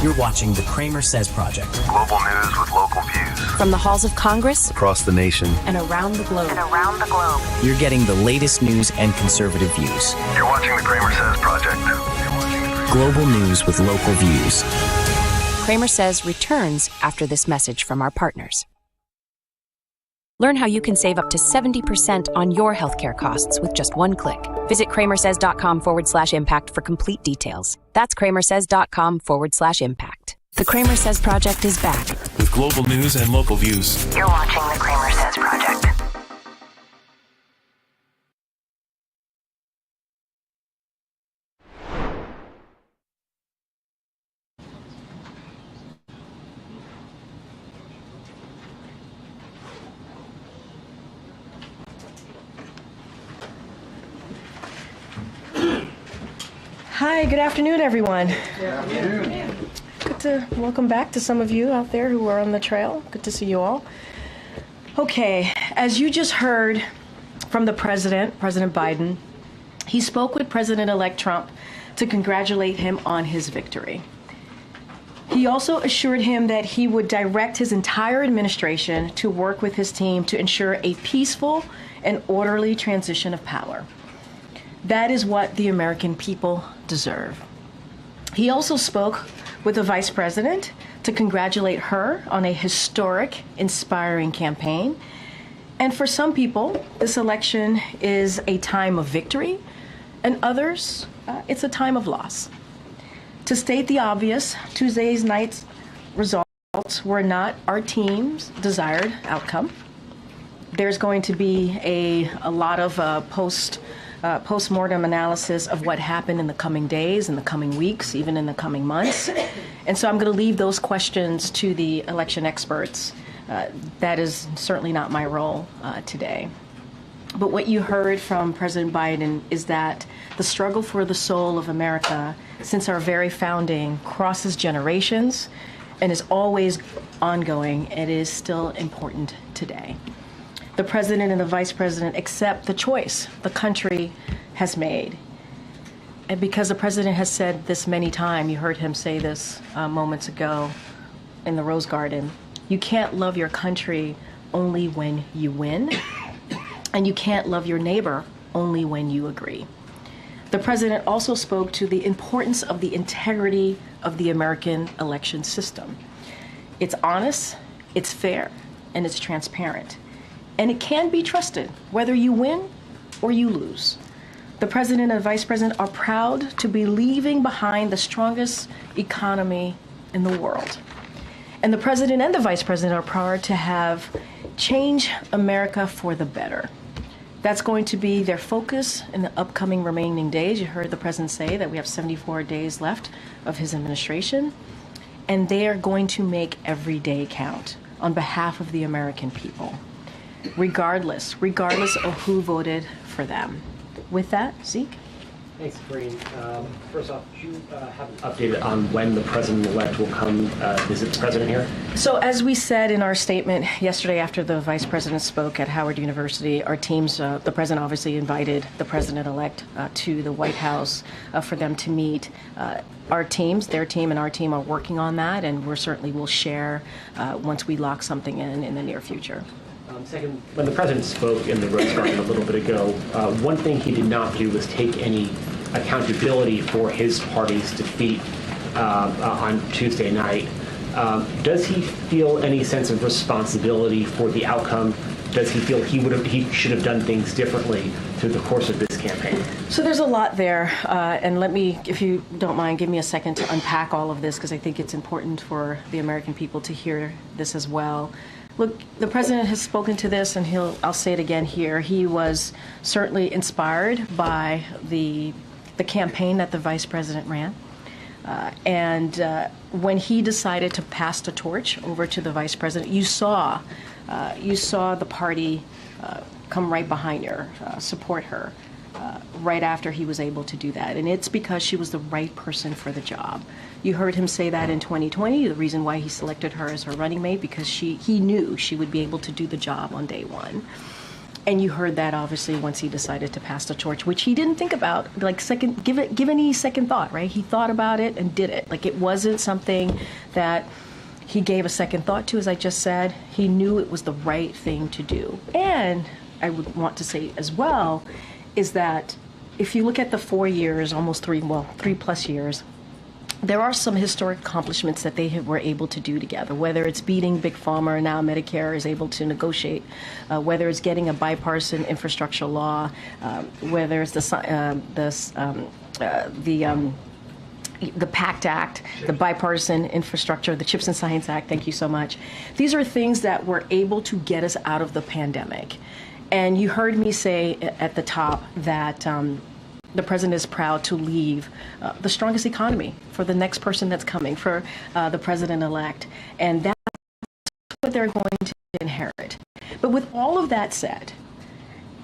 You're watching the CramerSez Project. Global news with local views. From the halls of Congress Across the nation. and around the globe. You're getting the latest news and conservative views. You're watching the CramerSez Project. Global news with local views. CramerSez returns after this message from our partners. Learn how you can save up to 70% on your healthcare costs with just one click. Visit CramerSez.com/impact for complete details. That's CramerSez.com/impact. The CramerSez Project is back. With global news and local views. You're watching the CramerSez Project. Hi, good afternoon, everyone. Good afternoon. Good to welcome back to some of you out there who are on the trail. Good to see you all. Okay, as you just heard from the President Biden, he spoke with President-elect Trump to congratulate him on his victory. He also assured him that he would direct his entire administration to work with his team to ensure a peaceful and orderly transition of power. That is what the American people deserve. He also spoke with the Vice President to congratulate her on a historic, inspiring campaign. And for some people, this election is a time of victory, and others, it's a time of loss. To state the obvious, Tuesday's night's results were not our team's desired outcome. There's going to be a lot of post-mortem analysis of what happened in the coming days, in the coming weeks, even in the coming months. And so I'm going to leave those questions to the election experts. That is certainly not my role today. But what you heard from President Biden is that the struggle for the soul of America since our very founding crosses generations and is always ongoing and is still important today. The President and the Vice President accept the choice the country has made. And because the President has said this many times, you heard him say this moments ago in the Rose Garden, you can't love your country only when you win, and you can't love your neighbor only when you agree. The President also spoke to the importance of the integrity of the American election system. It's honest, it's fair, and it's transparent. And it can be trusted, whether you win or you lose. The President and Vice President are proud to be leaving behind the strongest economy in the world. And the President and the Vice President are proud to have changed America for the better. That's going to be their focus in the upcoming remaining days. You heard the President say that we have 74 days left of his administration. And they are going to make every day count on behalf of the American people. Regardless of who voted for them. With that, Zeke? Thanks, Corinne. First off, do you have an update on when the President-elect will come visit the President here? So as we said in our statement yesterday after the Vice President spoke at Howard University, our teams, the President obviously invited the President-elect to the White House for them to meet. Our teams, their team and our team are working on that, and we certainly will share once we lock something in the near future. Second, when the President spoke in the Rose Garden a little bit ago, one thing he did not do was take any accountability for his party's defeat on Tuesday night. Does he feel any sense of responsibility for the outcome? Does he feel he should have done things differently through the course of this campaign? So there's a lot there, and let me, if you don't mind, give me a second to unpack all of this, because I think it's important for the American people to hear this as well. Look, the President has spoken to this, and I'll say it again here. He was certainly inspired by the campaign that the Vice President ran. And when he decided to pass the torch over to the Vice President, you saw the party come right behind her, support her, right after he was able to do that. And it's because she was the right person for the job. You heard him say that in 2020, the reason why he selected her as her running mate, because he knew she would be able to do the job on day one. And you heard that obviously once he decided to pass the torch, which he didn't think about, like give any second thought, right? He thought about it and did it. Like, it wasn't something that he gave a second thought to, as I just said. He knew it was the right thing to do. And I would want to say as well is that if you look at the 4 years, almost 3+ years, there are some historic accomplishments that they were able to do together, whether it's beating Big Pharma, and now Medicare is able to negotiate, whether it's getting a bipartisan infrastructure law, whether it's the PACT Act, the Bipartisan Infrastructure, the CHIPS and Science Act, thank you so much. These are things that were able to get us out of the pandemic. And you heard me say at the top that the president is proud to leave the strongest economy for the next person that's coming, for the president-elect. And that's what they're going to inherit. But with all of that said,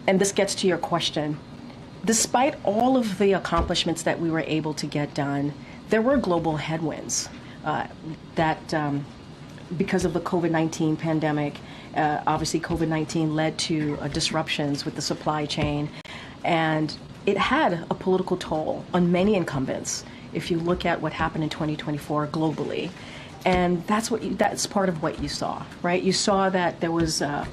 and this gets to your question, despite all of the accomplishments that we were able to get done, there were global headwinds that because of the COVID-19 pandemic, obviously COVID-19 led to disruptions with the supply chain, and it had a political toll on many incumbents if you look at what happened in 2024 globally. And that's part of what you saw, right? You saw that there was a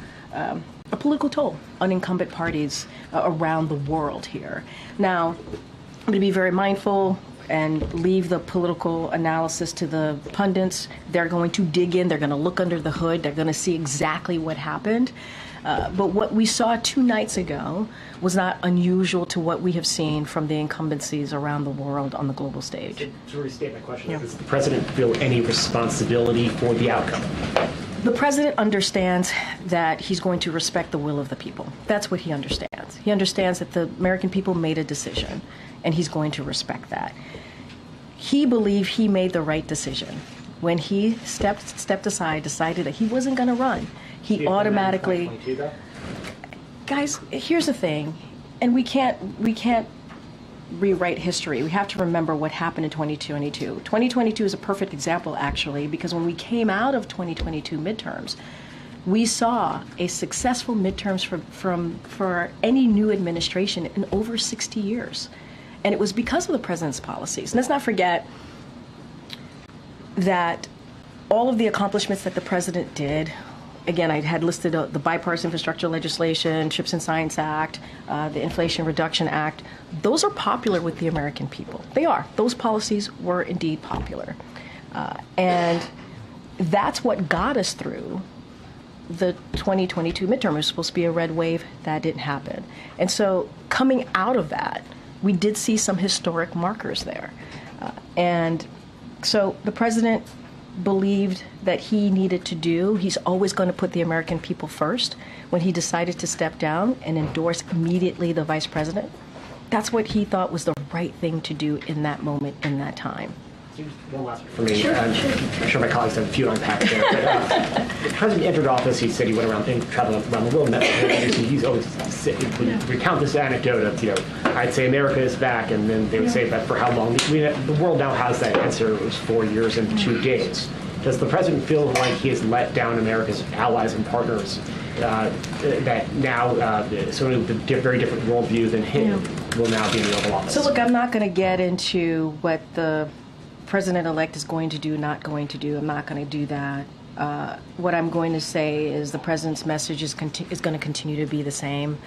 political toll on incumbent parties around the world here. Now, I'm going to be very mindful and leave the political analysis to the pundits. They're going to dig in, they're going to look under the hood, they're going to see exactly what happened. But what we saw 2 nights ago was not unusual to what we have seen from the incumbencies around the world on the global stage. To restate my question, does the president feel any responsibility for the outcome? The president understands that he's going to respect the will of the people. That's what he understands. He understands that the American people made a decision, and he's going to respect that. He believed he made the right decision. When he stepped aside, decided that he wasn't going to run, he automatically... Guys, here's the thing, and we can't rewrite history. We have to remember what happened in 2022. 2022 is a perfect example, actually, because when we came out of 2022 midterms, we saw a successful midterms for any new administration in over 60 years. And it was because of the president's policies. And let's not forget that all of the accomplishments that the president did, again, I had listed the bipartisan infrastructure legislation, CHIPS and Science Act, the Inflation Reduction Act. Those are popular with the American people. They are. Those policies were indeed popular. And that's what got us through the 2022 midterm. It was supposed to be a red wave. That didn't happen. And so coming out of that, we did see some historic markers there. And so the president believed that he needed to do. He's always going to put the American people first. When he decided to step down and endorse immediately the vice president, that's what he thought was the right thing to do in that moment, in that time. One last one for me. Sure. I'm sure my colleagues have a few to unpack there. But the president entered office. He said he went around and traveled around the world. And he's always recount this anecdote of, I'd say America is back, and then they would say, but for how long? The world now has that answer. It was 4 years and 2 days. Does the president feel like he has let down America's allies and partners? That now someone with a very different worldview than him will now be in the Oval Office? So look, I'm not going to get into what the president-elect is going to do, not going to do. I'm not going to do that. What I'm going to say is the president's message is going to continue to be the same.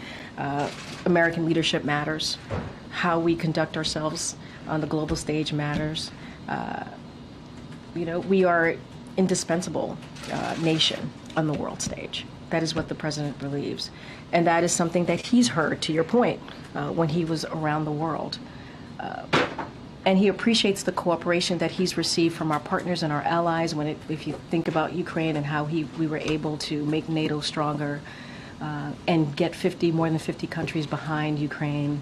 American leadership matters. How we conduct ourselves on the global stage matters. We are indispensable nation on the world stage. That is what the president believes. And that is something that he's heard, to your point, when he was around the world. And he appreciates the cooperation that he's received from our partners and our allies. If you think about Ukraine and how we were able to make NATO stronger and get more than 50 countries behind Ukraine.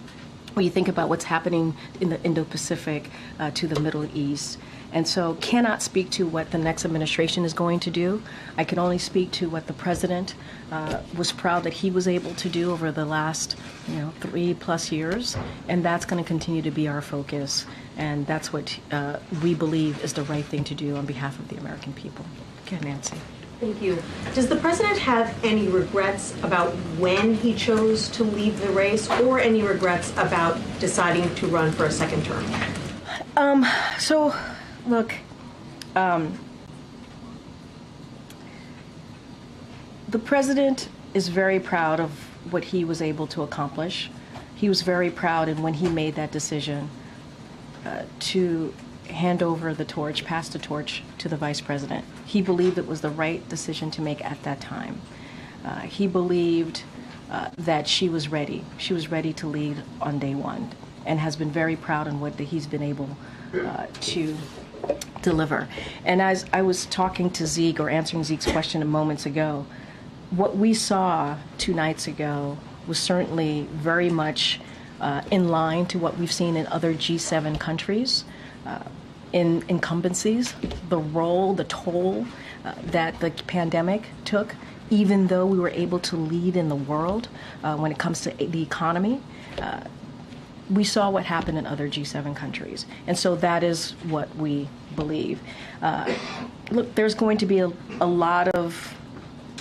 When you think about what's happening in the Indo-Pacific to the Middle East. And so cannot speak to what the next administration is going to do. I can only speak to what the president was proud that he was able to do over the last 3+ years. And that's going to continue to be our focus. And that's what we believe is the right thing to do on behalf of the American people. Okay, Nancy. Thank you. Does the president have any regrets about when he chose to leave the race, or any regrets about deciding to run for a second term? So, look, the president is very proud of what he was able to accomplish. He was very proud, and when he made that decision to hand over the torch, pass the torch to the vice president, he believed it was the right decision to make at that time. He believed that she was ready. She was ready to lead on day one, and has been very proud in what he's been able to deliver. And as I was talking to Zeke, or answering Zeke's question moments ago, what we saw 2 nights ago was certainly very much in line to what we've seen in other G7 countries. In incumbencies, the role, the toll that the pandemic took, even though we were able to lead in the world when it comes to the economy, we saw what happened in other G7 countries. And so that is what we believe. Look, there's going to be a lot of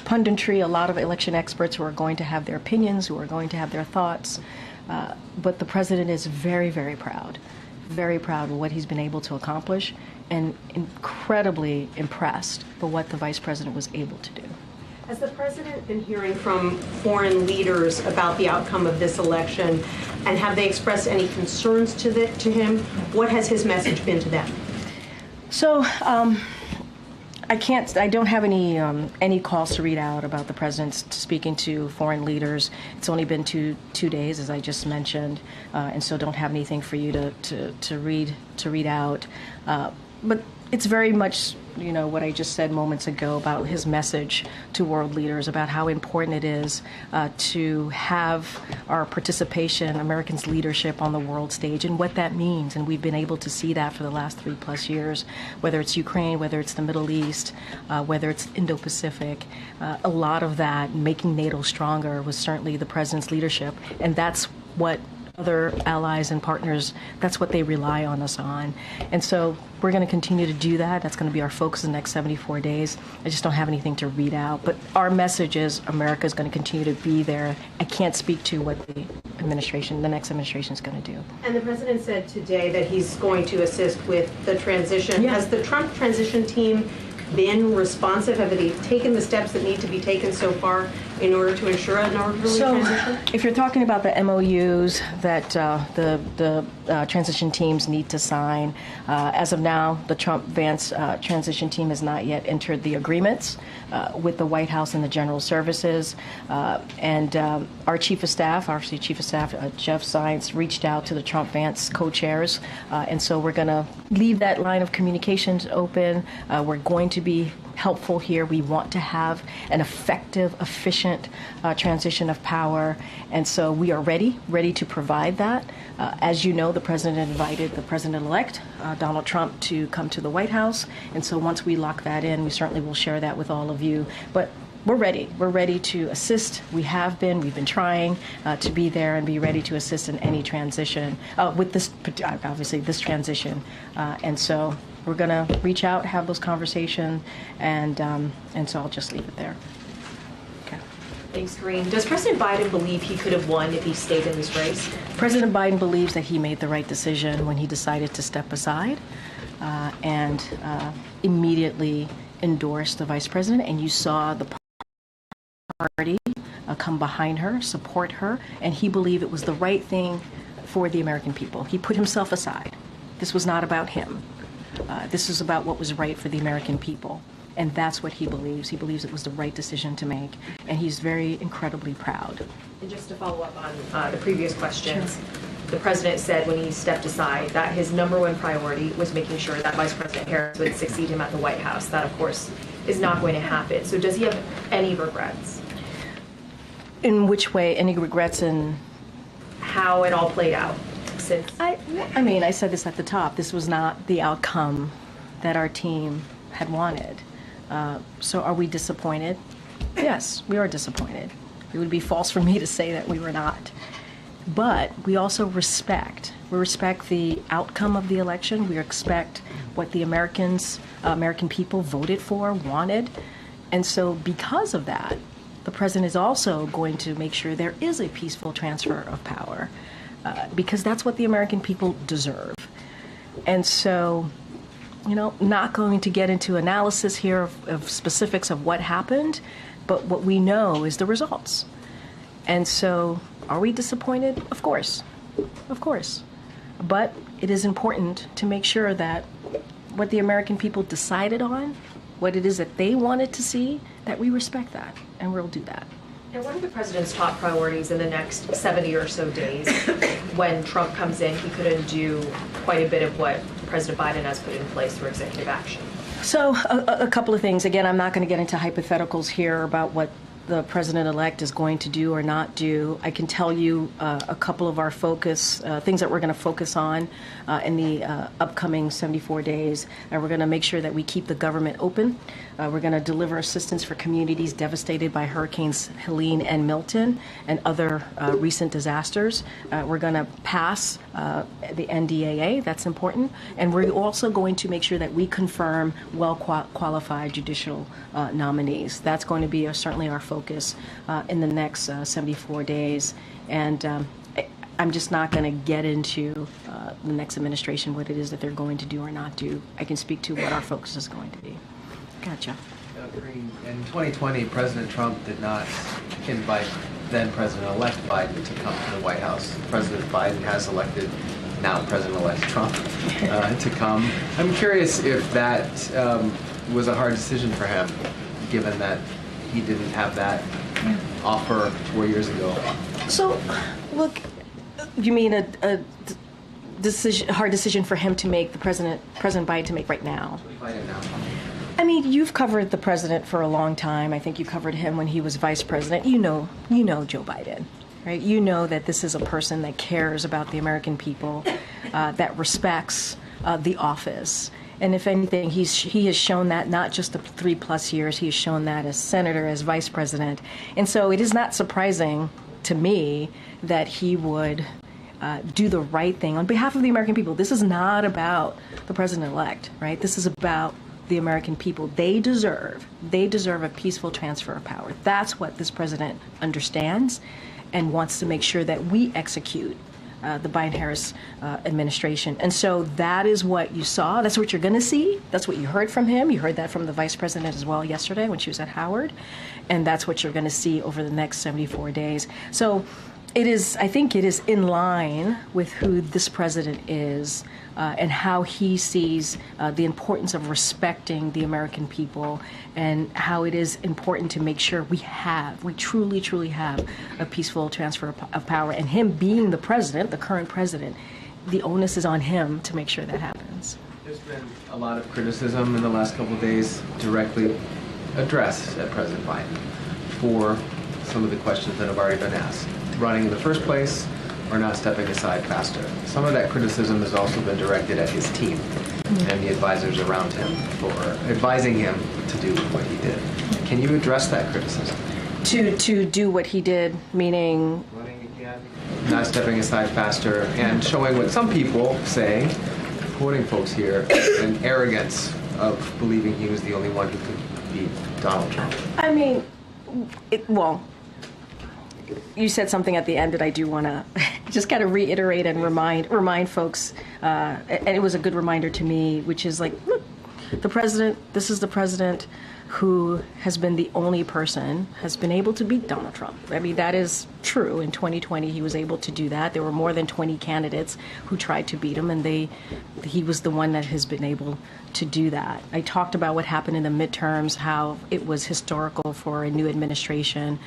punditry, a lot of election experts who are going to have their opinions, who are going to have their thoughts. But the president is very, very proud of what he's been able to accomplish, and incredibly impressed by what the vice president was able to do. Has the president been hearing from foreign leaders about the outcome of this election, and have they expressed any concerns to him? What has his message been to them? So, I don't have any calls to read out about the president speaking to foreign leaders. It's only been two days, as I just mentioned, and so don't have anything for you to read out. But it's very much, what I just said moments ago about his message to world leaders about how important it is to have our participation, Americans' leadership on the world stage, and what that means. And we've been able to see that for the last 3+ years, whether it's Ukraine, whether it's the Middle East, whether it's Indo-Pacific. A lot of that, making NATO stronger, was certainly the president's leadership. And that's what other allies and partners, that's what they rely on us on. And so we're going to continue to do that. That's going to be our focus in the next 74 days. I just don't have anything to read out. But our message is America is going to continue to be there. I can't speak to what the next administration is going to do. And the president said today that he's going to assist with the transition. Yeah. Has the Trump transition team been responsive? Have they taken the steps that need to be taken so far in order to ensure an orderly transition? If you're talking about the MOUs that the transition teams need to sign, as of now, the Trump-Vance transition team has not yet entered the agreements with the White House and the General Services. And our Chief of Staff, Jeff Zients, reached out to the Trump-Vance co-chairs. And so we're going to leave that line of communications open. We're going to be helpful here. We want to have an effective, efficient transition of power. And so we are ready to provide that. As you know, the president invited the president-elect, Donald Trump, to come to the White House. And so once we lock that in, we certainly will share that with all of you. But we're ready. We're ready to assist. We've been trying to be there and be ready to assist in any transition with this, obviously, this transition. And so we're going to reach out, have those conversations, and so I'll just leave it there. Okay. Thanks, Karine. Does President Biden believe he could have won if he stayed in this race? President Biden believes that he made the right decision when he decided to step aside and immediately endorse the vice president, and you saw the party come behind her, support her, and he believed it was the right thing for the American people. He put himself aside. This was not about him. This is about what was right for the American people, and that's what he believes. He believes it was the right decision to make, and he's very incredibly proud. And just to follow up on the previous questions, sure. The president said when he stepped aside that his #1 priority was making sure that Vice President Harris would succeed him at the White House. That, of course, is not going to happen. So does he have any regrets? In which way? Any regrets in how it all played out? Since I mean, I said this at the top. This was not the outcome that our team had wanted. So are we disappointed? Yes, we are disappointed. It would be false for me to say that we were not. But we also respect. We respect the outcome of the election. We respect what the American people voted for, wanted. And so because of that, the president is also going to make sure there is a peaceful transfer of power, because that's what the American people deserve. And so, not going to get into analysis here of specifics of what happened, but what we know is the results. And so, are we disappointed? Of course. Of course. But it is important to make sure that what the American people decided on, what it is that they wanted to see, that we respect that, and we'll do that. And what are the president's top priorities in the next 70 or so days? When Trump comes in, he could undo quite a bit of what President Biden has put in place for executive action. So a couple of things. Again, I'm not going to get into hypotheticals here about what the president-elect is going to do or not do. I can tell you a couple of our focus, things that we're going to focus on in the upcoming 74 days. And we're going to make sure that we keep the government open. We're going to deliver assistance for communities devastated by Hurricanes Helene and Milton and other recent disasters. We're going to pass the NDAA, that's important. And we're also going to make sure that we confirm well-qualified judicial nominees. That's going to be certainly our focus in the next 74 days. And I'm just not going to get into the next administration, what it is that they're going to do or not do. I can speak to what our focus is going to be. Gotcha. Green, in 2020, President Trump did not invite then President-elect Biden to come to the White House. President Biden has elected now President-elect Trump to come. I'm curious if that was a hard decision for him, given that he didn't have that offer 4 years ago. So, look, you mean a hard decision for him to make, President Biden to make right now? Biden now. I mean, you've covered the president for a long time. I think you covered him when he was vice president. You know Joe Biden, right? You know that this is a person that cares about the American people, that respects the office. And if anything, he has shown that not just the 3+ years, he has shown that as senator, as vice president. And so it is not surprising to me that he would do the right thing on behalf of the American people. This is not about the president-elect, right? This is about the American people. They deserve a peaceful transfer of power. That's what this president understands and wants to make sure that we execute the Biden-Harris administration. And so that is what you saw. That's what you're going to see. That's what you heard from him. You heard that from the vice president as well yesterday when she was at Howard. And that's what you're going to see over the next 74 days. So I think it is in line with who this president is and how he sees the importance of respecting the American people and how it is important to make sure we truly, truly have a peaceful transfer of power. And him being the president, the current president, the onus is on him to make sure that happens. There's been a lot of criticism in the last couple of days directly addressed at President Biden for some of the questions that have already been asked. Running in the first place or not stepping aside faster. Some of that criticism has also been directed at his team and the advisors around him for advising him to do what he did. Can you address that criticism? To do what he did, meaning? Running again, not stepping aside faster, and showing what some people say, quoting folks here, an arrogance of believing he was the only one who could beat Donald Trump. I mean, you said something at the end that I do want to just kind of reiterate and remind folks, and it was a good reminder to me, which is like, look, this is the president who has been the only person has been able to beat Donald Trump. I mean, that is true. In 2020, he was able to do that. There were more than 20 candidates who tried to beat him, and he was the one that has been able to do that. I talked about what happened in the midterms, how it was historical for a new administration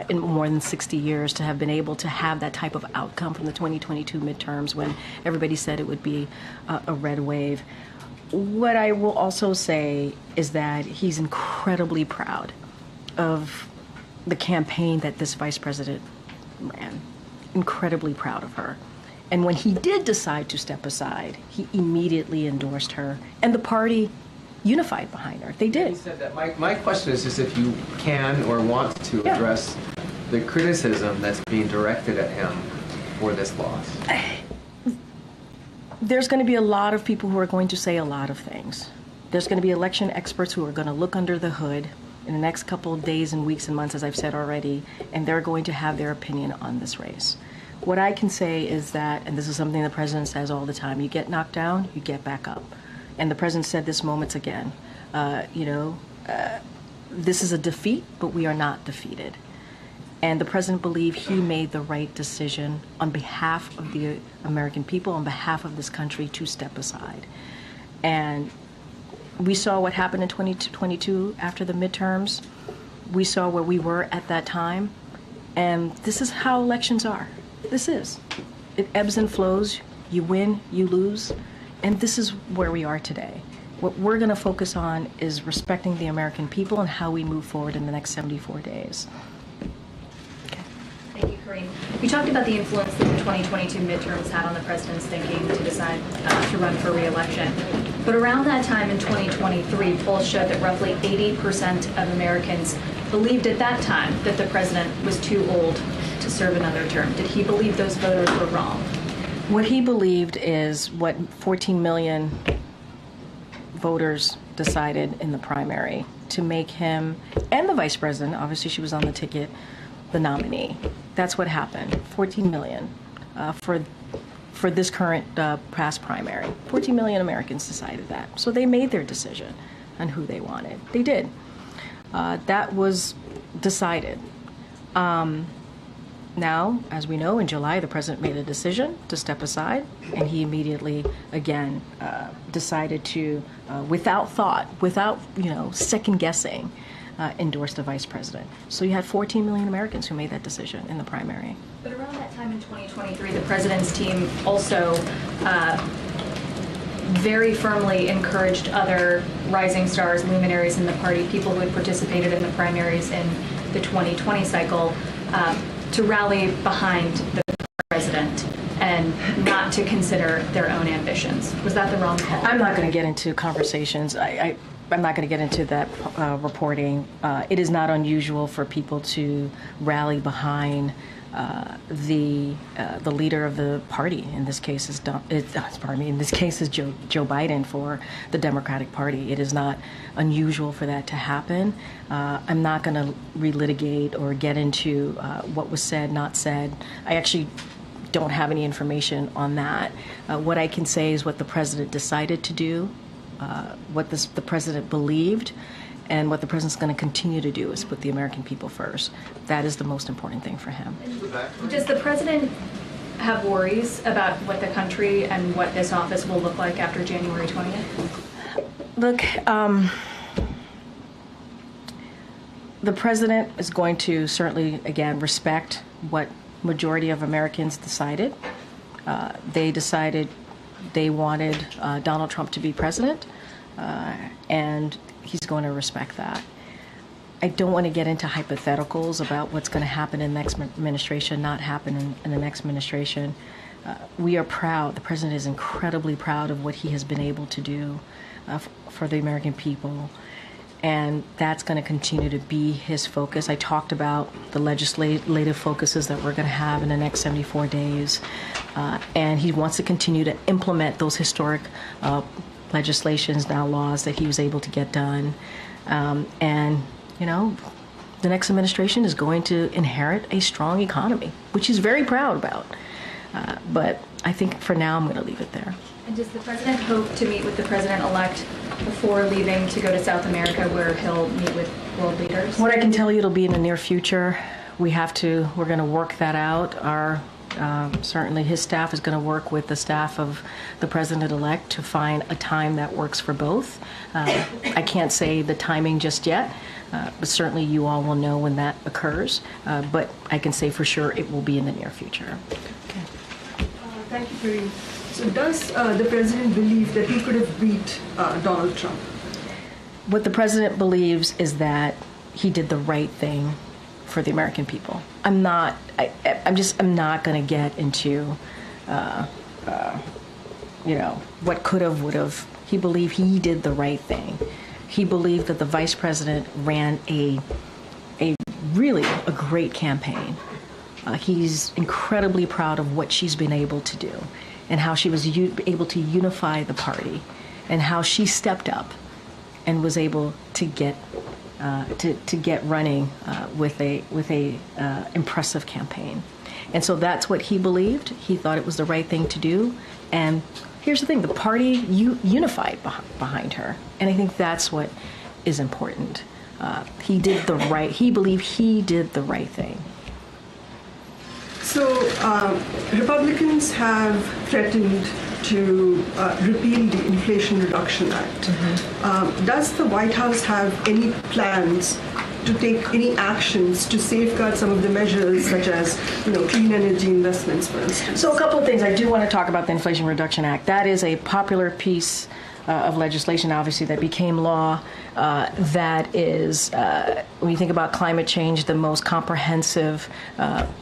in more than 60 years to have been able to have that type of outcome from the 2022 midterms when everybody said it would be a red wave. What I will also say is that he's incredibly proud of the campaign that this vice president ran. Incredibly proud of her. And when he did decide to step aside, he immediately endorsed her, and the party unified behind her. They did. He said that. My question is just if you can or want to address the criticism that's being directed at him for this loss. There's going to be a lot of people who are going to say a lot of things. There's going to be election experts who are going to look under the hood in the next couple of days and weeks and months, as I've said already, and they're going to have their opinion on this race. What I can say is that, and this is something the president says all the time, you get knocked down, you get back up. And the president said this moments again. This is a defeat, but we are not defeated. And the president believed he made the right decision on behalf of the American people, on behalf of this country, to step aside. And we saw what happened in 2022 after the midterms. We saw where we were at that time. And this is how elections are. This is. It ebbs and flows. You win, you lose. And this is where we are today. What we're going to focus on is respecting the American people and how we move forward in the next 74 days. Thank you, Karine. You talked about the influence that the 2022 midterms had on the president's thinking to decide to run for re-election. But around that time in 2023, polls showed that roughly 80% of Americans believed at that time that the president was too old to serve another term. Did he believe those voters were wrong? What he believed is what 14 million voters decided in the primary, to make him, and the vice president, obviously she was on the ticket, the nominee. That's what happened. 14 million for this current past primary. 14 million Americans decided that. So they made their decision on who they wanted. They did. That was decided. Now, as we know, in July, the president made a decision to step aside, and he immediately, again, decided to, without thought, without second guessing, endorse the vice president. So you had 14 million Americans who made that decision in the primary. But around that time in 2023, the president's team also very firmly encouraged other rising stars, luminaries in the party, people who had participated in the primaries in the 2020 cycle, to rally behind the president and not to consider their own ambitions. Was that the wrong call? I'm not going to get into conversations. I'm not going to get into that reporting. It is not unusual for people to rally behind the leader of the party. In this case is Joe Biden for the Democratic Party. It is not unusual for that to happen. I'm not going to relitigate or get into what was said, not said. I actually don't have any information on that. What I can say is what the president decided to do, what the president believed, and what the president's going to continue to do is put the American people first. That is the most important thing for him. Does the president have worries about what the country and what this office will look like after January 20th? Look, the president is going to certainly, again, respect what majority of Americans decided. They decided they wanted Donald Trump to be president, and he's going to respect that. I don't want to get into hypotheticals about what's going to happen in the next administration, not happen in the next administration. We are proud. The president is incredibly proud of what he has been able to do for the American people. And that's going to continue to be his focus. I talked about the legislative focuses that we're going to have in the next 74 days. And he wants to continue to implement those historic legislations, now laws, that he was able to get done. And, the next administration is going to inherit a strong economy, which he's very proud about. But I think for now I'm going to leave it there. And does the president hope to meet with the president-elect before leaving to go to South America, where he'll meet with world leaders? What I can tell you, it'll be in the near future. We're going to work that out. Certainly his staff is going to work with the staff of the president-elect to find a time that works for both. I can't say the timing just yet, but certainly you all will know when that occurs. But I can say for sure it will be in the near future. Okay. Thank you, Karine. So does the president believe that he could have beat Donald Trump? What the president believes is that he did the right thing for the American people. I'm not going to get into, what could have, would have. He believed he did the right thing. He believed that the vice president ran a great campaign. He's incredibly proud of what she's been able to do and how she was able to unify the party and how she stepped up and was able to get to get running with a impressive campaign. And so that's what he believed. He thought it was the right thing to do. And here's the thing, the party unified behind her. And I think that's what is important. He believed he did the right thing. So Republicans have threatened to repeal the Inflation Reduction Act. Does the White House have any plans to take any actions to safeguard some of the measures, such as clean energy investments, for instance? So a couple of things. I do want to talk about the Inflation Reduction Act. That is a popular piece of legislation, obviously, that became law. That is, when you think about climate change, the most comprehensive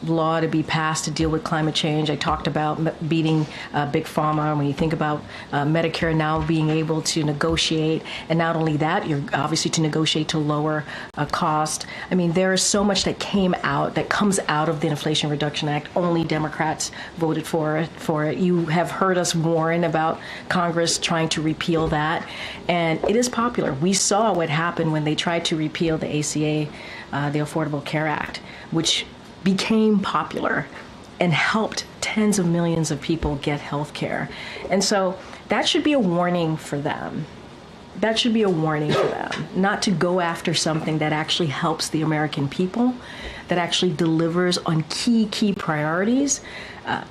law to be passed to deal with climate change. I talked about beating Big Pharma. When you think about Medicare now being able to negotiate, and not only that, you're obviously to negotiate to lower cost. I mean, there is so much that comes out of the Inflation Reduction Act. Only Democrats voted for it. You have heard us warn about Congress trying to repeal that, and it is popular. We saw what happened when they tried to repeal the ACA, the Affordable Care Act, which became popular and helped tens of millions of people get health care. And so that should be a warning for them. That should be a warning for them, not to go after something that actually helps the American people, that actually delivers on key priorities,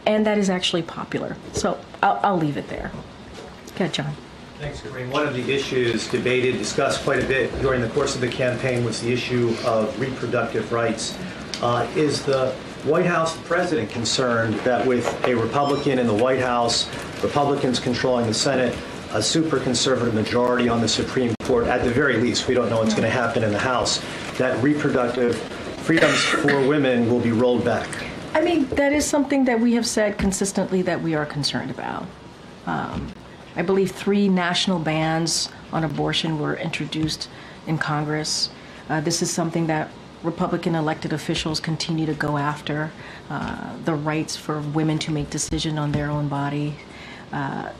and that is actually popular. So I'll leave it there. Okay, John. Thanks, Kareem. One of the issues debated, discussed quite a bit during the course of the campaign was the issue of reproductive rights. Is the White House, the president, concerned that with a Republican in the White House, Republicans controlling the Senate, a super conservative majority on the Supreme Court, at the very least, we don't know what's going to happen in the House, that reproductive freedoms for women will be rolled back? I mean, that is something that we have said consistently that we are concerned about. I believe 3 national bans on abortion were introduced in Congress. This is something that Republican elected officials continue to go after, the rights for women to make decisions on their own body.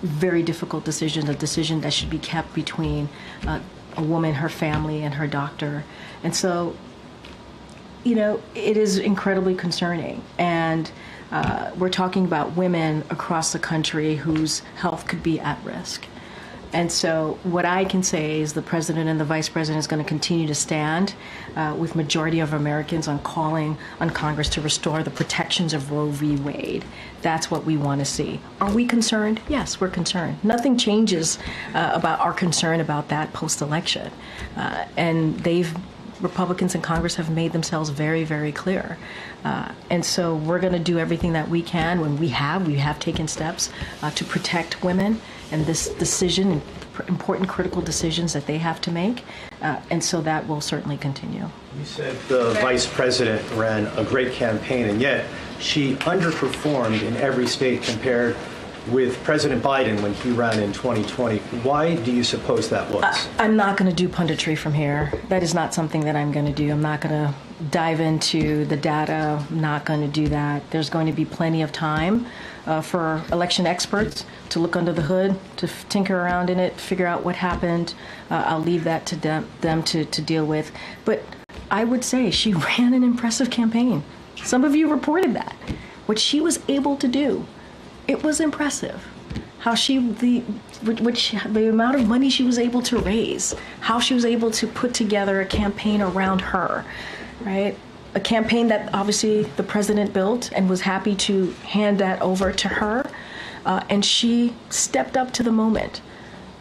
Very difficult decision, a decision that should be kept between a woman, her family, and her doctor. And so, it is incredibly concerning. And we're talking about women across the country whose health could be at risk. And so what I can say is the president and the vice president is going to continue to stand with majority of Americans on calling on Congress to restore the protections of Roe v. Wade. That's what we want to see. Are we concerned? Yes, we're concerned. Nothing changes about our concern about that post-election. And Republicans in Congress have made themselves very, very clear. And so we're going to do everything that we can. When we have taken steps to protect women and this decision, important critical decisions that they have to make. And so that will certainly continue. You said the vice president ran a great campaign, and yet she underperformed in every state compared with President Biden when he ran in 2020. Why do you suppose that was? I'm not going to do punditry from here. That is not something that I'm going to do. I'm not going to dive into the data. I'm not going to do that. There's going to be plenty of time for election experts to look under the hood, to tinker around in it, figure out what happened. I'll leave that to them to deal with. But I would say she ran an impressive campaign. Some of you reported that. What she was able to do, it was impressive. How the amount of money she was able to raise, how she was able to put together a campaign around her, right? A campaign that obviously the president built and was happy to hand that over to her, and she stepped up to the moment.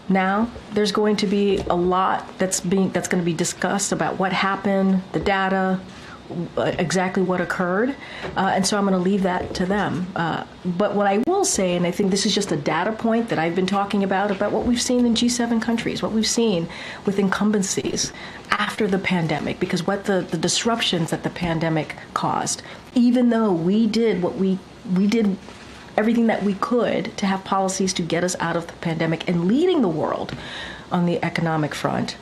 Now there's going to be a lot that's going to be discussed about what happened, the data, exactly what occurred, and so I'm going to leave that to them. But what I will say, and I think this is just a data point that I've been talking about what we've seen in G7 countries, what we've seen with incumbencies after the pandemic, because what the disruptions that the pandemic caused, even though we did everything that we could to have policies to get us out of the pandemic and leading the world on the economic front,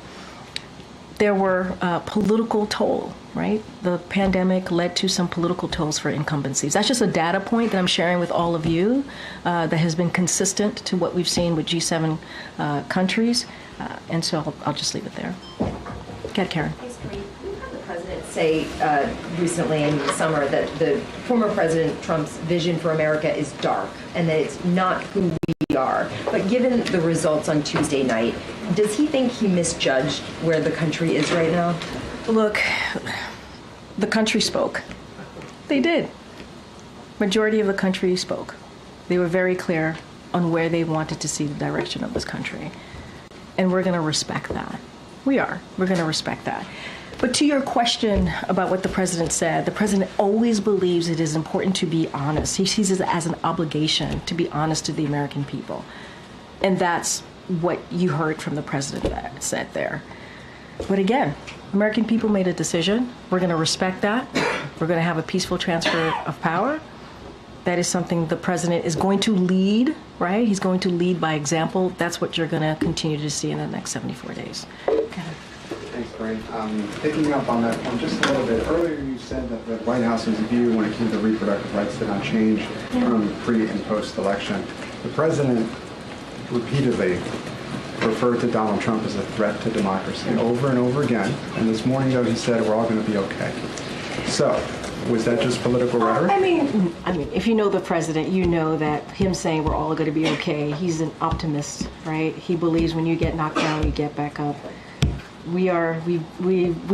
there were political toll, right? The pandemic led to some political tolls for incumbencies. That's just a data point that I'm sharing with all of you that has been consistent to what we've seen with G7 countries. And so I'll just leave it there. Go ahead, Karen. say recently in the summer that the former President Trump's vision for America is dark and that it's not who we are. But given the results on Tuesday night, does he think he misjudged where the country is right now? Look, the country spoke. They did. Majority of the country spoke. They were very clear on where they wanted to see the direction of this country. And we're going to respect that. We are. We're going to respect that. But to your question about what the president said, the president always believes it is important to be honest. He sees it as an obligation to be honest to the American people. And that's what you heard from the president that said there. But again, American people made a decision. We're going to respect that. We're going to have a peaceful transfer of power. That is something the president is going to lead, right? He's going to lead by example. That's what you're going to continue to see in the next 74 days. Thanks, Corinne. Picking up on that point just a little bit, earlier you said that the White House's view when it came to reproductive rights did not change from pre- and post-election. The president repeatedly referred to Donald Trump as a threat to democracy over and over again. And this morning, though, he said we're all going to be okay. So, was that just political rhetoric? I mean, if you know the president, you know that him saying we're all going to be okay, he's an optimist, right? He believes when you get knocked down, you get back up. We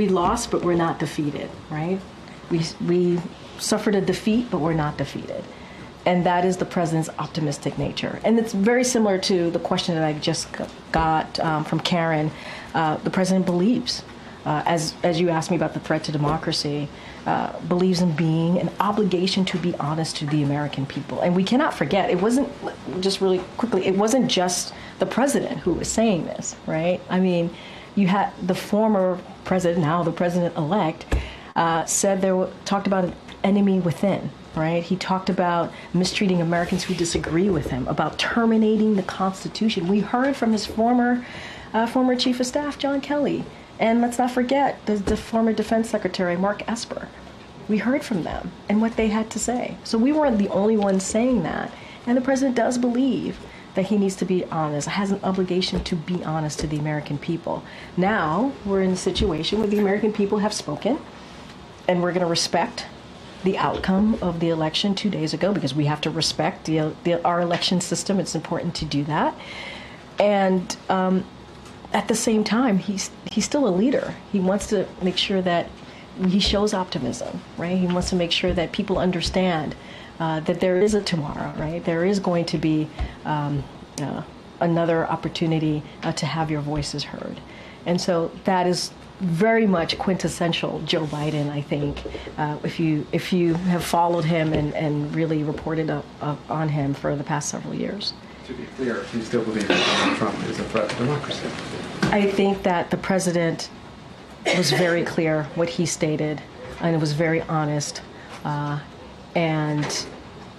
lost, but we're not defeated, right? We suffered a defeat, but we're not defeated. And that is the president's optimistic nature. And it's very similar to the question that I just got from Karen. The president believes, as you asked me about the threat to democracy, believes in being an obligation to be honest to the American people. And we cannot forget, it wasn't, just really quickly, it wasn't just the president who was saying this, right? I mean, you had the former president, now the president-elect, talked about an enemy within, right? He talked about mistreating Americans who disagree with him, about terminating the Constitution. We heard from his former chief of staff, John Kelly. And let's not forget the former defense secretary, Mark Esper. We heard from them and what they had to say. So we weren't the only ones saying that. And the president does believe that he needs to be honest, has an obligation to be honest to the American people. Now we're in a situation where the American people have spoken, and we're going to respect the outcome of the election 2 days ago because we have to respect our election system. It's important to do that. And at the same time, he's still a leader. He wants to make sure that he shows optimism, right? He wants to make sure that people understand that there is a tomorrow, right? There is going to be another opportunity to have your voices heard. And so that is very much quintessential Joe Biden, I think, if you have followed him and really reported up on him for the past several years. To be clear, you still believe that Donald Trump is a threat to democracy? I think that the president was very clear what he stated, and it was very honest. And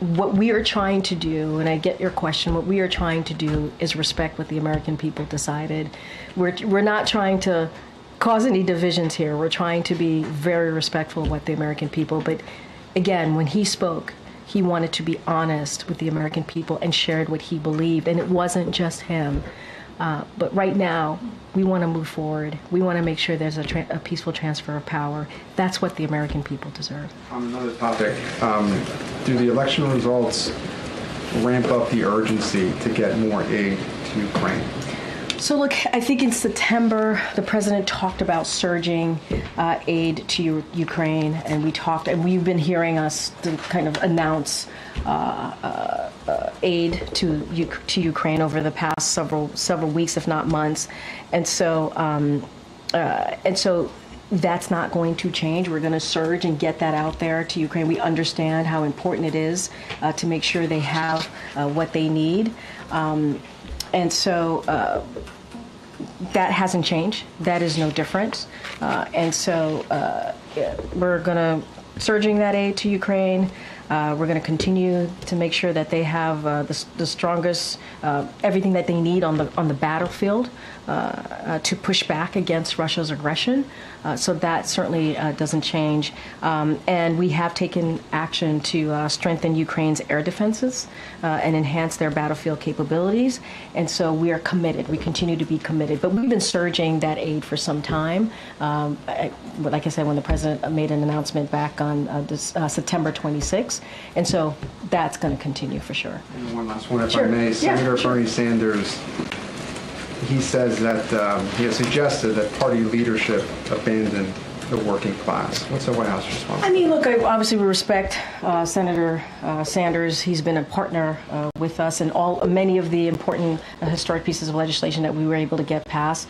what we are trying to do, and I get your question, what we are trying to do is respect what the American people decided. We're not trying to cause any divisions here. We're trying to be very respectful of what the American people, but again, when he spoke, he wanted to be honest with the American people and shared what he believed, and it wasn't just him. But right now, we want to move forward. We want to make sure there's a peaceful transfer of power. That's what the American people deserve. On another topic, do the election results ramp up the urgency to get more aid to Ukraine? So look, I think in September, the president talked about surging aid to Ukraine, and we've been hearing us kind of announce aid to Ukraine over the past several weeks, if not months, and so that's not going to change. We're going to surge and get that out there to Ukraine. We understand how important it is to make sure they have what they need. And so that hasn't changed. That is no different. And so we're going to surging that aid to Ukraine. We're going to continue to make sure that they have the strongest, everything that they need on the battlefield to push back against Russia's aggression. So that certainly doesn't change. And we have taken action to strengthen Ukraine's air defenses and enhance their battlefield capabilities. And so we are committed. We continue to be committed. But we've been surging that aid for some time. Like I said, when the president made an announcement back on September 26th. And so that's going to continue for sure. And one last one, if Sure. I may. Senator Sure. Bernie Sanders, he says that he has suggested that party leadership abandon the working class. What's the White House response? I mean, look, obviously we respect Senator Sanders. He's been a partner with us in many of the important historic pieces of legislation that we were able to get passed.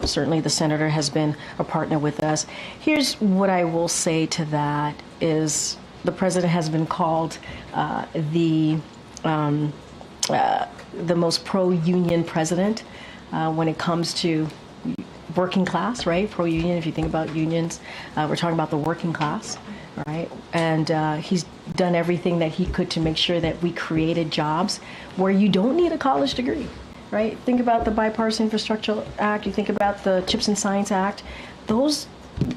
Certainly the senator has been a partner with us. Here's what I will say to that is the president has been called the most pro-union president when it comes to working class, right? Pro-union, if you think about unions, we're talking about the working class, right? And he's done everything that he could to make sure that we created jobs where you don't need a college degree, right? Think about the Bipartisan Infrastructure Act, you think about the CHIPS and Science Act. Those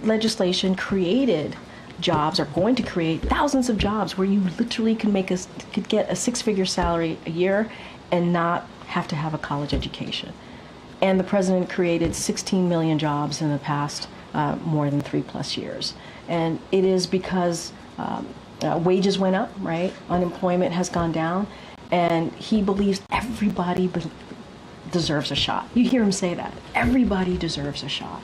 legislation created jobs, are going to create thousands of jobs where you literally could get a six-figure salary a year and not have to have a college education. And the president created 16 million jobs in the past more than 3+ years. And it is because wages went up, right? Unemployment has gone down. And he believes everybody deserves a shot. You hear him say that. Everybody deserves a shot.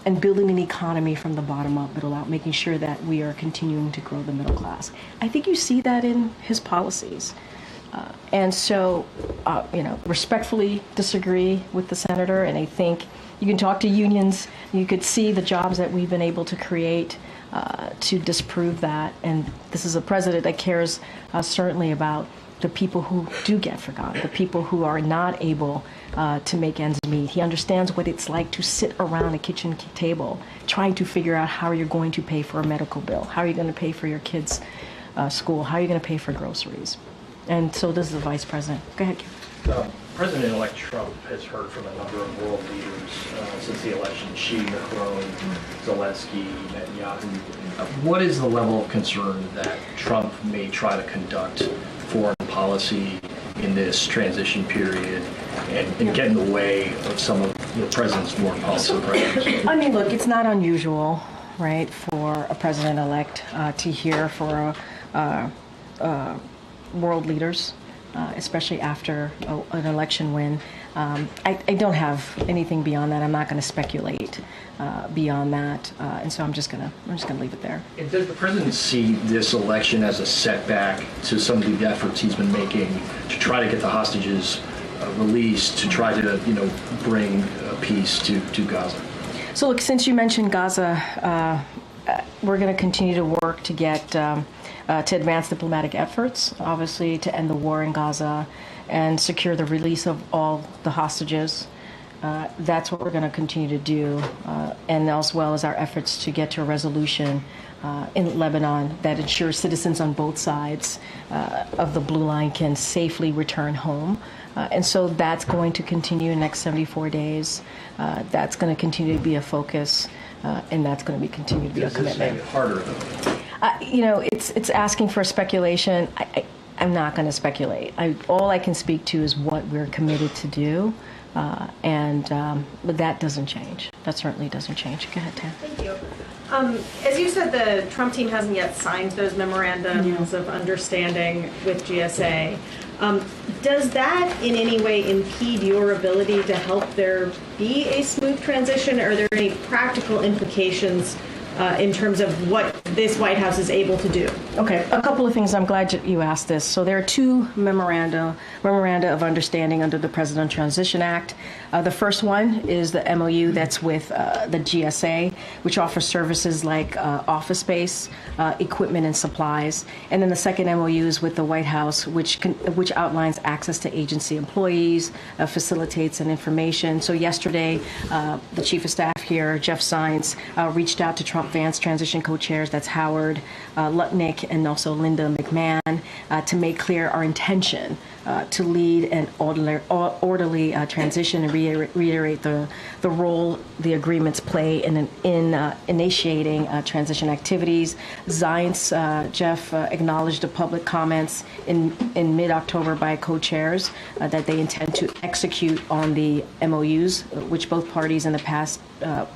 And building an economy from the bottom up, middle out, making sure that we are continuing to grow the middle class. I think you see that in his policies. And so, respectfully disagree with the senator, and I think you can talk to unions, you could see the jobs that we've been able to create to disprove that. And this is a president that cares certainly about the people who do get forgotten, the people who are not able to make ends meet. He understands what it's like to sit around a kitchen table trying to figure out how you're going to pay for a medical bill, how are you going to pay for your kids' school, how are you going to pay for groceries. And so this is the vice president. Go ahead, Kim. President-elect Trump has heard from a number of world leaders since the election, Xi, Macron, Zelensky, Netanyahu. What is the level of concern that Trump may try to conduct foreign policy in this transition period and get in the way of some of the president's foreign policy priorities? I mean, look, it's not unusual, right, for a president-elect to hear for world leaders, especially after an election win. I don't have anything beyond that. I'm not going to speculate beyond that, and so I'm just gonna leave it there. And does the president see this election as a setback to some of the efforts he's been making to try to get the hostages released, to try to bring peace to Gaza? So look, since you mentioned Gaza, we're going to continue to work to get to advance diplomatic efforts, obviously to end the war in Gaza and secure the release of all the hostages. That's what we're going to continue to do, and as well as our efforts to get to a resolution in Lebanon that ensures citizens on both sides of the blue line can safely return home. And so that's going to continue in the next 74 days. That's going to continue to be a focus, and that's going to continue to be a commitment. Does this make it harder, though? It's asking for speculation. I'm not going to speculate. All I can speak to is what we're committed to do, but that doesn't change. That certainly doesn't change. Go ahead, Tam. Thank you. As you said, the Trump team hasn't yet signed those memorandums of understanding with GSA. Does that in any way impede your ability to help there be a smooth transition? Are there any practical implications in terms of what this White House is able to do? Okay, a couple of things. I'm glad you asked this. So there are two memoranda of understanding under the President Transition Act. The first one is the MOU that's with the GSA, which offers services like office space, equipment, and supplies. And then the second MOU is with the White House, which outlines access to agency employees, facilitates and information. So yesterday, the Chief of Staff here, Jeff Zients, reached out to Trump Vance transition co-chairs, that's Howard Lutnick Mike and also Linda McMahon to make clear our intention to lead an orderly transition and reiterate the role the agreements play in initiating transition activities. Zients, Jeff, acknowledged the public comments in mid-October by co-chairs that they intend to execute on the MOUs, which both parties in the past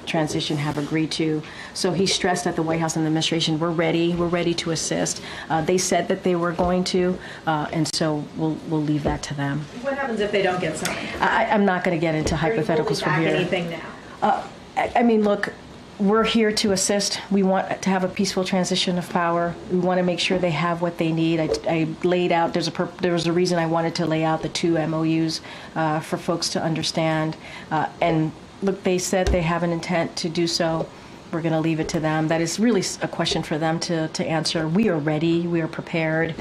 transition have agreed to. So he stressed that the White House and the administration, we're ready to assist. They said that they were going to, and so we'll leave that to them. What happens if they don't get something? I'm not going to get into hypotheticals from here. Anything now? I mean, look, we're here to assist. We want to have a peaceful transition of power. We want to make sure they have what they need. I laid out, there was a reason I wanted to lay out the 2 MOUs for folks to understand. And look, they said they have an intent to do so. We're going to leave it to them. That is really a question for them to answer. We are ready. We are prepared.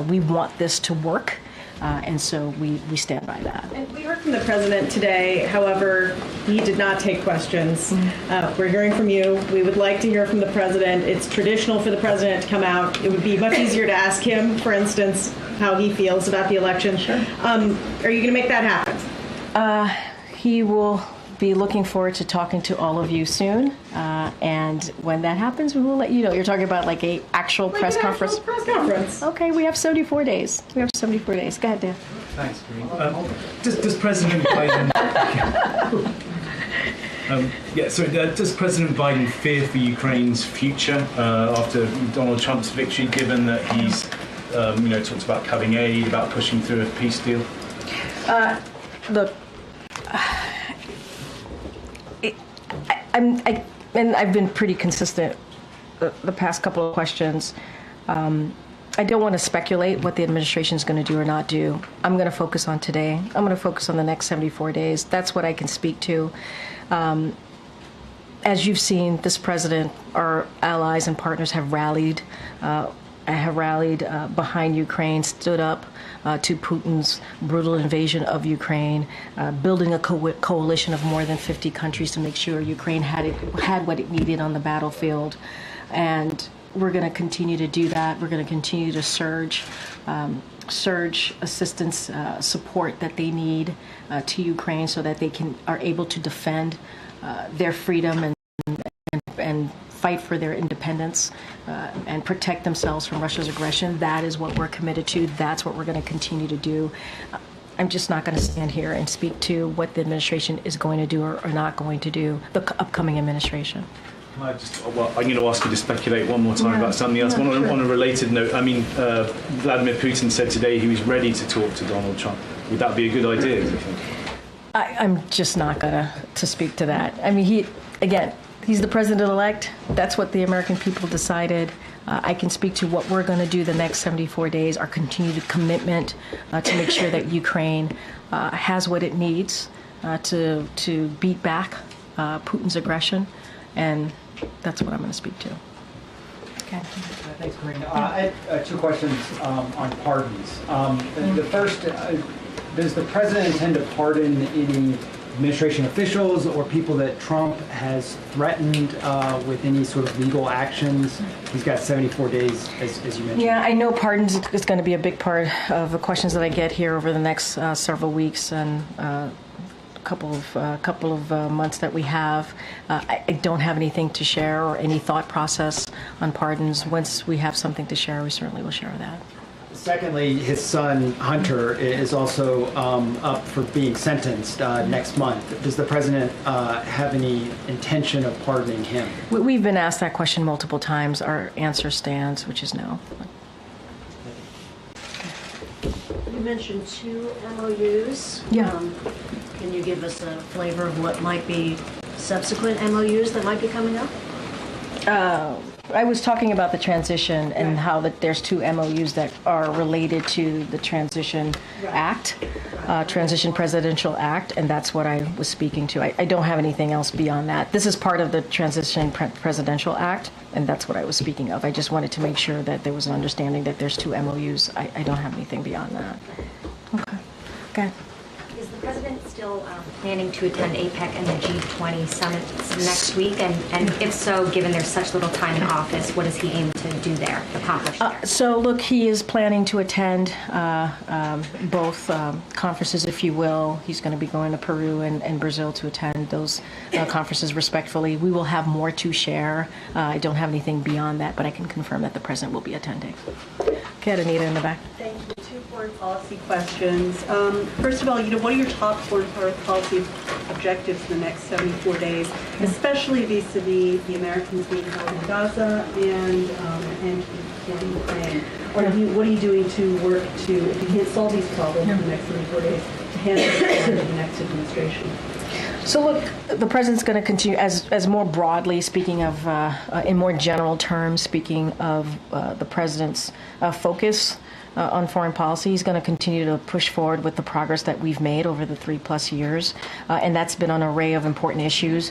We want this to work. And so we stand by that. And we heard from the president today. However, he did not take questions. We're hearing from you. We would like to hear from the president. It's traditional for the president to come out. It would be much easier to ask him, for instance, how he feels about the election. Sure. Are you going to make that happen? He will be looking forward to talking to all of you soon. And when that happens, we will let you know. You're talking about like a actual press conference? Press conference. Okay, we have 74 days. Go ahead, Dan. Thanks, Karine. Does President Biden... does President Biden fear for Ukraine's future after Donald Trump's victory, given that he's, talks about cutting aid, about pushing through a peace deal? Look, I've been pretty consistent the past couple of questions. I don't want to speculate what the administration is going to do or not do. I'm going to focus on today. I'm going to focus on the next 74 days. That's what I can speak to. As you've seen, this president, our allies and partners have rallied behind Ukraine, stood up to Putin's brutal invasion of Ukraine, building a coalition of more than 50 countries to make sure Ukraine had what it needed on the battlefield. And we're going to continue to do that. We're going to continue to surge assistance, support that they need to Ukraine so that they are able to defend their freedom and fight for their independence and protect themselves from Russia's aggression. That is what we're committed to. That's what we're going to continue to do. I'm just not going to stand here and speak to what the administration is going to do or not going to do, the upcoming administration. I'm going to ask you to speculate one more time about something else. On a related note, Vladimir Putin said today he was ready to talk to Donald Trump. Would that be a good idea, do you think? I'm just not going to speak to that. I mean, he's the president-elect. That's what the American people decided. I can speak to what we're going to do the next 74 days, our continued commitment to make sure that Ukraine has what it needs to beat back Putin's aggression. And that's what I'm going to speak to. Okay. Thanks, Karine. I have 2 questions on pardons. The first, does the president intend to pardon any administration officials or people that Trump has threatened with any sort of legal actions? He's got 74 days, as you mentioned. Yeah, I know pardons is going to be a big part of the questions that I get here over the next several weeks and couple of months that we have. I don't have anything to share or any thought process on pardons. Once we have something to share, we certainly will share that. Secondly, his son, Hunter, is also up for being sentenced next month. Does the president have any intention of pardoning him? We've been asked that question multiple times. Our answer stands, which is no. You mentioned 2 MOUs. Yeah. Can you give us a flavor of what might be subsequent MOUs that might be coming up? I was talking about the transition and how that there's 2 MOUs that are related to the Transition Act, Transition Presidential Act, and that's what I was speaking to. I don't have anything else beyond that. This is part of the Transition Presidential Act, and that's what I was speaking of. I just wanted to make sure that there was an understanding that there's 2 MOUs. I don't have anything beyond that. Okay. Is the president still still planning to attend APEC and the G20 summits next week? And if so, given there's such little time in office, what does he aim to do there, accomplish there? So look, he is planning to attend both conferences, if you will. He's going to be going to Peru and Brazil to attend those conferences respectfully. We will have more to share. I don't have anything beyond that, but I can confirm that the president will be attending. Okay, Anita in the back. Thank you. Two foreign policy questions. First of all, what are your top foreign policy objectives in the next 74 days, especially vis-a-vis the Americans being held in Gaza and in Ukraine? What are you doing to work to, if you can't solve these problems in the next 74 days, to handle it in the next administration? So look, the president's going to continue, as more broadly, speaking of, in more general terms, speaking of the president's focus on foreign policy, he's going to continue to push forward with the progress that we've made over the 3+ years, and that's been on an array of important issues.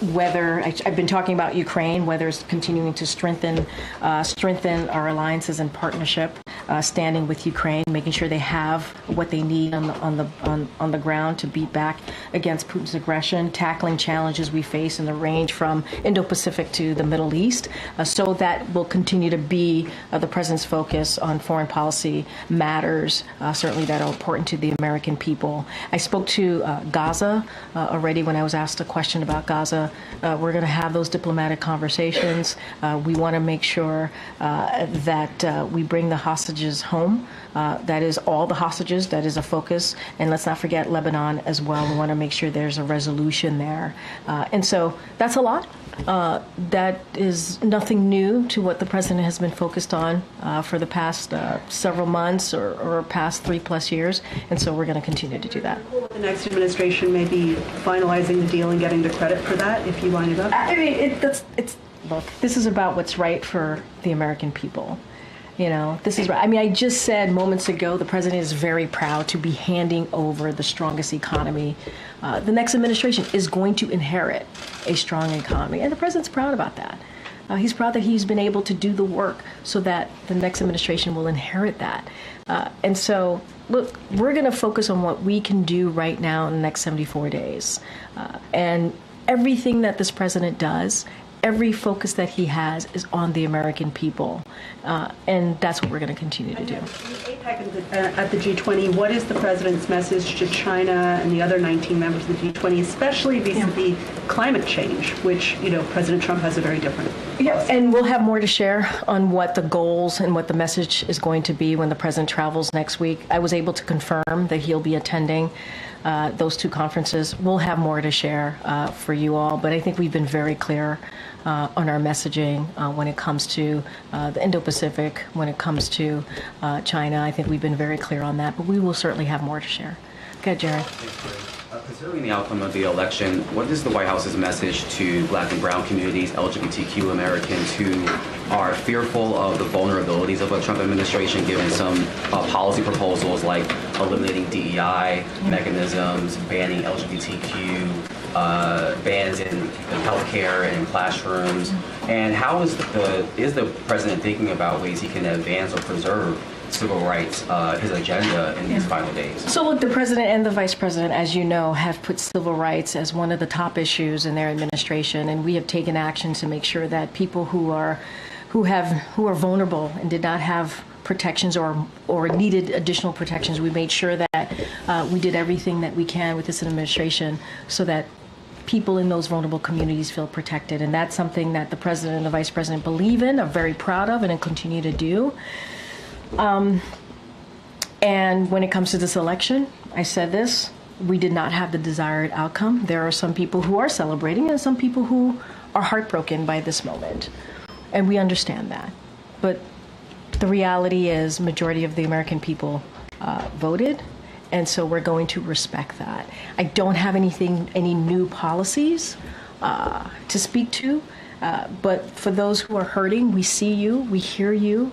Whether I've been talking about Ukraine, whether it's continuing to strengthen our alliances and partnership, standing with Ukraine, making sure they have what they need on the ground to beat back against Putin's aggression, tackling challenges we face in the range from Indo-Pacific to the Middle East. So that will continue to be the president's focus on foreign policy matters, certainly that are important to the American people. I spoke to Gaza already when I was asked a question about Gaza. We're going to have those diplomatic conversations. We want to make sure that we bring the hostages home. That is all the hostages. That is a focus. And let's not forget Lebanon as well. We want to make sure there's a resolution there. And so that's a lot. That is nothing new to what the president has been focused on for the past several months or past 3+ years, and so we're going to continue to do that. The next administration may be finalizing the deal and getting the credit for that if you line it up? I mean, look, this is about what's right for the American people. This is right. I mean, I just said moments ago the president is very proud to be handing over the strongest economy. The next administration is going to inherit a strong economy, and the president's proud about that. He's proud that he's been able to do the work so that the next administration will inherit that. And so, look, we're going to focus on what we can do right now in the next 74 days. And everything that this president does, every focus that he has is on the American people. And that's what we're going to continue to do. At the G20, what is the president's message to China and the other 19 members of the G20, especially vis-a-vis climate change, which, President Trump has a very different policy. And we'll have more to share on what the goals and what the message is going to be when the president travels next week. I was able to confirm that he'll be attending those two conferences. We'll have more to share for you all, but I think we've been very clear on our messaging when it comes to the Indo-Pacific, when it comes to China. I think we've been very clear on that, but we will certainly have more to share. Okay, Jared. Considering the outcome of the election, what is the White House's message to Black and Brown communities, LGBTQ Americans who are fearful of the vulnerabilities of a Trump administration, given some policy proposals like eliminating DEI mechanisms, banning LGBTQ, bans in healthcare and classrooms, and how is the president thinking about ways he can advance or preserve civil rights, his agenda in these final days? So look, the president and the vice president, as you know, have put civil rights as one of the top issues in their administration, and we have taken action to make sure that people who are vulnerable and did not have protections or needed additional protections, we made sure that we did everything that we can with this administration so that people in those vulnerable communities feel protected. And that's something that the president and the vice president believe in, are very proud of, and continue to do. And when it comes to this election, I said this, we did not have the desired outcome. There are some people who are celebrating and some people who are heartbroken by this moment. And we understand that. But the reality is majority of the American people voted. And so we're going to respect that. I don't have any new policies to speak to, but for those who are hurting, we see you, we hear you,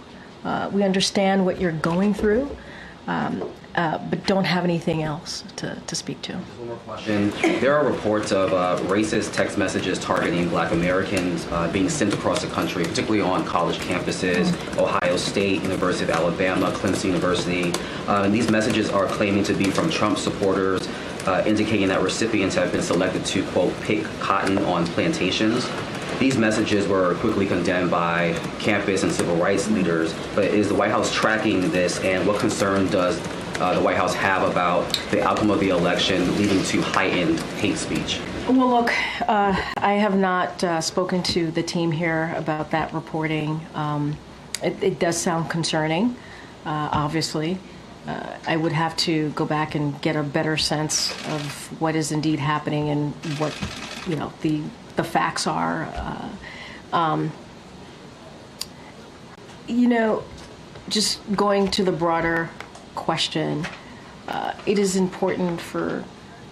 we understand what you're going through, but don't have anything else to speak to. One more question. There are reports of racist text messages targeting Black Americans being sent across the country, particularly on college campuses, Ohio State, University of Alabama, Clemson University. And these messages are claiming to be from Trump supporters. indicating that recipients have been selected to, quote, pick cotton on plantations. These messages were quickly condemned by campus and civil rights leaders, but is the White House tracking this, and what concern does the White House have about the outcome of the election leading to heightened hate speech? Well, look, I have not spoken to the team here about that reporting. It does sound concerning, obviously. I would have to go back and get a better sense of what is indeed happening and what, the facts are. Just going to the broader question, it is important for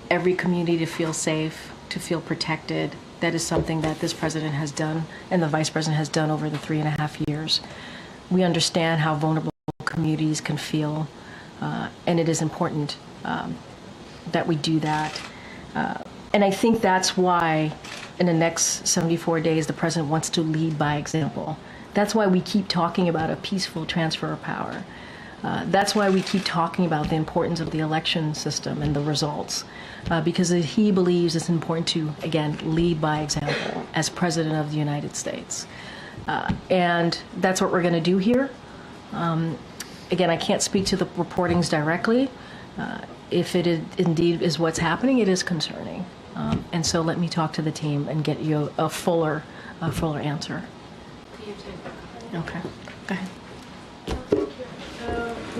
every community to feel safe, to feel protected. That is something that this president has done and the vice president has done over the 3.5 years. We understand how vulnerable communities can feel, and it is important that we do that. And I think that's why in the next 74 days, the president wants to lead by example. That's why we keep talking about a peaceful transfer of power. That's why we keep talking about the importance of the election system and the results, because he believes it's important to, again, lead by example as president of the United States. And that's what we're going to do here. Again, I can't speak to the reportings directly. If it indeed is what's happening, it is concerning. And so let me talk to the team and get you a fuller answer. Okay, go ahead.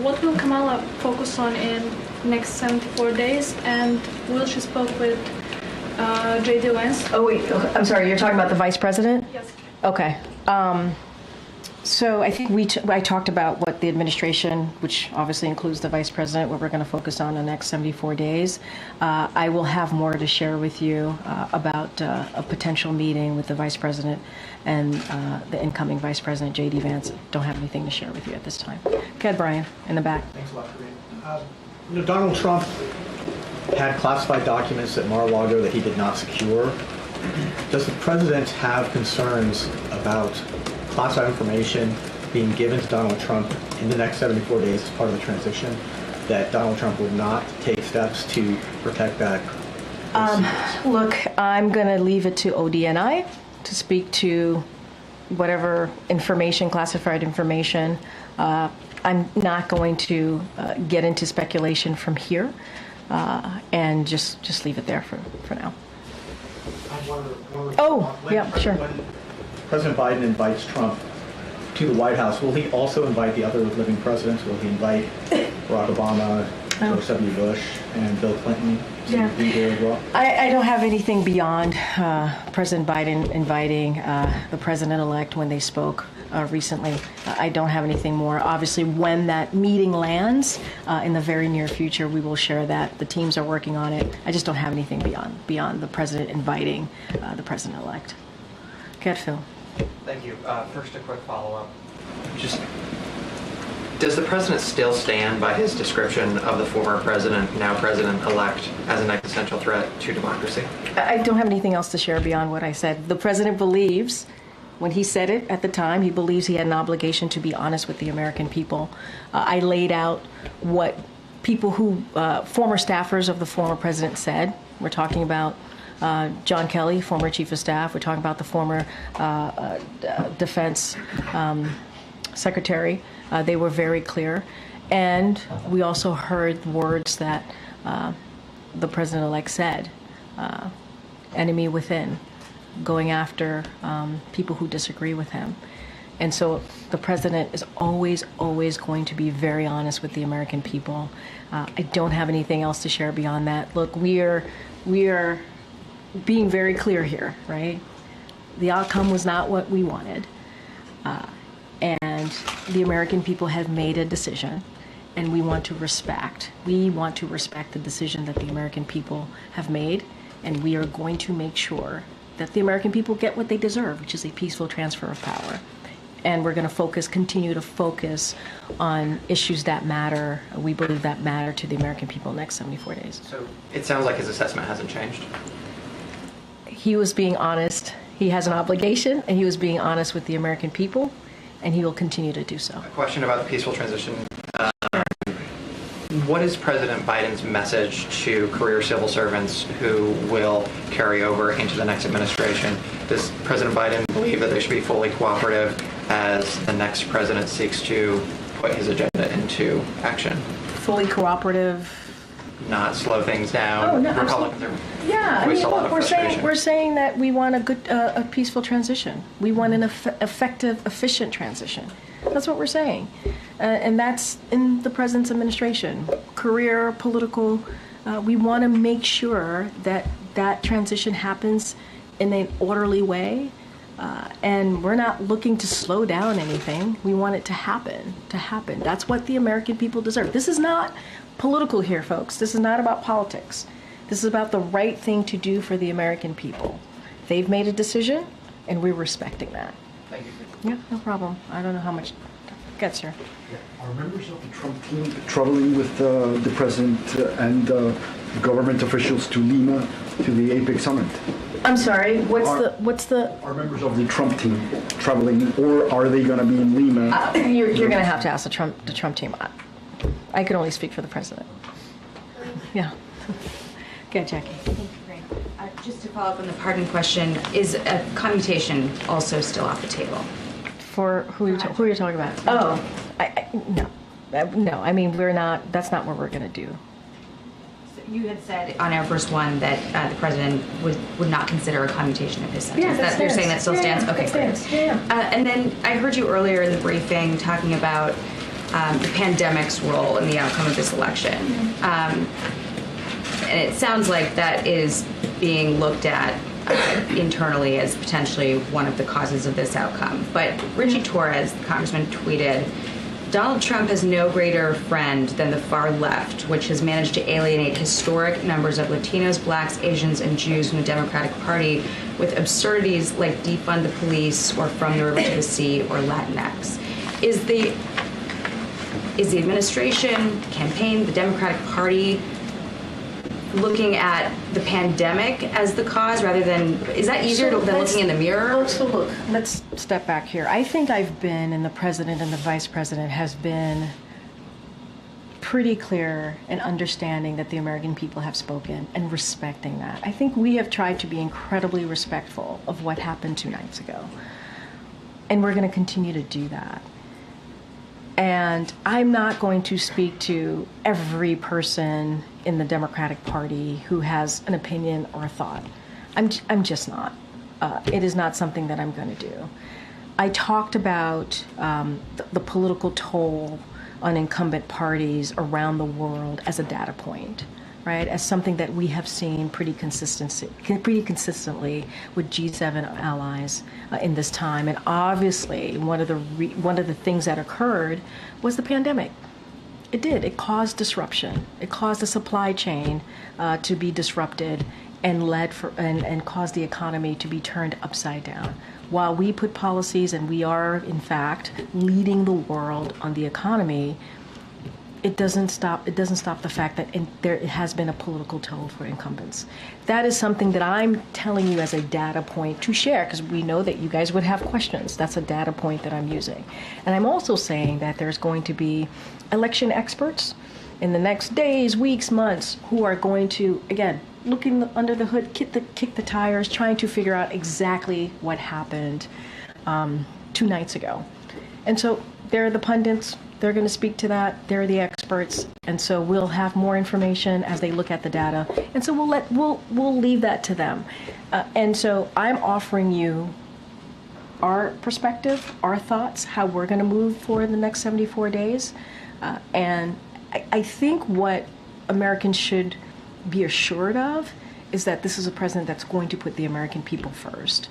What will Kamala focus on in next 74 days? And will she spoke with J.D. Vance? Oh, wait, I'm sorry, you're talking about the vice president? Yes. Okay. So I think I talked about what the administration, which obviously includes the vice president, what we're going to focus on the next 74 days. I will have more to share with you about a potential meeting with the vice president and the incoming vice president, J.D. Vance. Don't have anything to share with you at this time. Go ahead, Brian, in the back. Thanks a lot, Corinne. Donald Trump had classified documents at Mar-a-Lago that he did not secure. Does the president have concerns about classified information being given to Donald Trump in the next 74 days as part of the transition, that Donald Trump will not take steps to protect that? Look, I'm going to leave it to ODNI to speak to whatever information, classified information. I'm not going to get into speculation from here, and just leave it there for now. Oh, yeah, sure. When President Biden invites Trump to the White House, will he also invite the other living presidents? Will he invite Barack Obama, George W. Bush, and Bill Clinton to be there as well? I don't have anything beyond President Biden inviting the president-elect when they spoke recently. I don't have anything more. Obviously, when that meeting lands in the very near future, we will share that. The teams are working on it. I just don't have anything beyond the president inviting the president-elect. Go ahead, Phil. Thank you. First, a quick follow-up. Does the president still stand by his description of the former president, now president-elect, as an existential threat to democracy? I don't have anything else to share beyond what I said. The president believes, when he said it at the time, he believes he had an obligation to be honest with the American people. I laid out what people who, former staffers of the former president said. We're talking about John Kelly, former chief of staff. We're talking about the former defense secretary. They were very clear. And we also heard words that the president-elect said, enemy within, going after people who disagree with him. And so the president is always, always going to be very honest with the American people. I don't have anything else to share beyond that. Look, we are being very clear here, right? The outcome was not what we wanted. And the American people have made a decision, and we want to respect the decision that the American people have made, and we are going to make sure that the American people get what they deserve, which is a peaceful transfer of power. And we're going to continue to focus on issues that matter. We believe that matter to the American people in the next 74 days. So it sounds like his assessment hasn't changed. He was being honest. He has an obligation, and he was being honest with the American people, and he will continue to do so. A question about the peaceful transition. What is President Biden's message to career civil servants who will carry over into the next administration? Does President Biden believe that they should be fully cooperative as the next president seeks to put his agenda into action? Fully cooperative. Not slow things down. Oh, no, Republicans are Yeah, I mean, voiced a lot look, of we're frustration. saying that we want a peaceful transition. We want an effective, efficient transition. That's what we're saying, and that's in the president's administration. Career, political. We want to make sure that that transition happens in an orderly way, and we're not looking to slow down anything. We want it to happen. That's what the American people deserve. This is not political here, folks. This is not about politics. This is about the right thing to do for the American people. They've made a decision, and we're respecting that. Thank you. Yeah, no problem. I don't know how much gets here. Are members of the Trump team traveling with the president and government officials to Lima to the APEC summit? I'm sorry. What's the? Are members of the Trump team traveling, or are they going to be in Lima? You're going to have to ask the Trump team. I can only speak for the president. Yeah. Good, Jackie. Just to follow up on the pardon question, is a commutation also still off the table? For who are you talking about? Oh, no. I mean, we're not. That's not what we're going to do. You had said on Air Force One that the president would not consider a commutation of his sentence. Yeah, that You're saying stands. that still stands? Yeah, Okay, that great. stands. Yeah. And then I heard you earlier in the briefing talking about the pandemic's role in the outcome of this election. And it sounds like that is being looked at internally as potentially one of the causes of this outcome. But Richie Torres, the congressman, tweeted, Donald Trump has no greater friend than the far left, which has managed to alienate historic numbers of Latinos, blacks, Asians, and Jews from the Democratic Party with absurdities like defund the police or from the river to the sea or Latinx. Is the administration, campaign, the Democratic Party looking at the pandemic as the cause rather than, is that easier than looking in the mirror? So look, let's step back here. I think I've been, and the president and the vice president has been pretty clear in understanding that the American people have spoken and respecting that. I think we have tried to be incredibly respectful of what happened 2 nights ago. And we're going to continue to do that. And I'm not going to speak to every person in the Democratic Party who has an opinion or a thought. I'm just not. It is not something that I'm going to do. I talked about the political toll on incumbent parties around the world as a data point, right? As something that we have seen pretty consistently with G7 allies in this time. And obviously, one of the things that occurred was the pandemic. It did. It caused disruption. It caused the supply chain to be disrupted and caused the economy to be turned upside down. While we put policies, and we are, in fact, leading the world on the economy, it doesn't stop the fact that there has been a political toll for incumbents. That is something that I'm telling you as a data point to share, because we know that you guys would have questions. That's a data point that I'm using. And I'm also saying that there's going to be election experts in the next days, weeks, months, who are going to, again, looking under the hood, kick the tires, trying to figure out exactly what happened 2 nights ago. And so they're the pundits. They're going to speak to that. They're the experts, and so we'll have more information as they look at the data. And so we'll leave that to them. And so I'm offering you our perspective, our thoughts, how we're going to move forward in the next 74 days. And I think what Americans should be assured of is that this is a president that's going to put the American people first.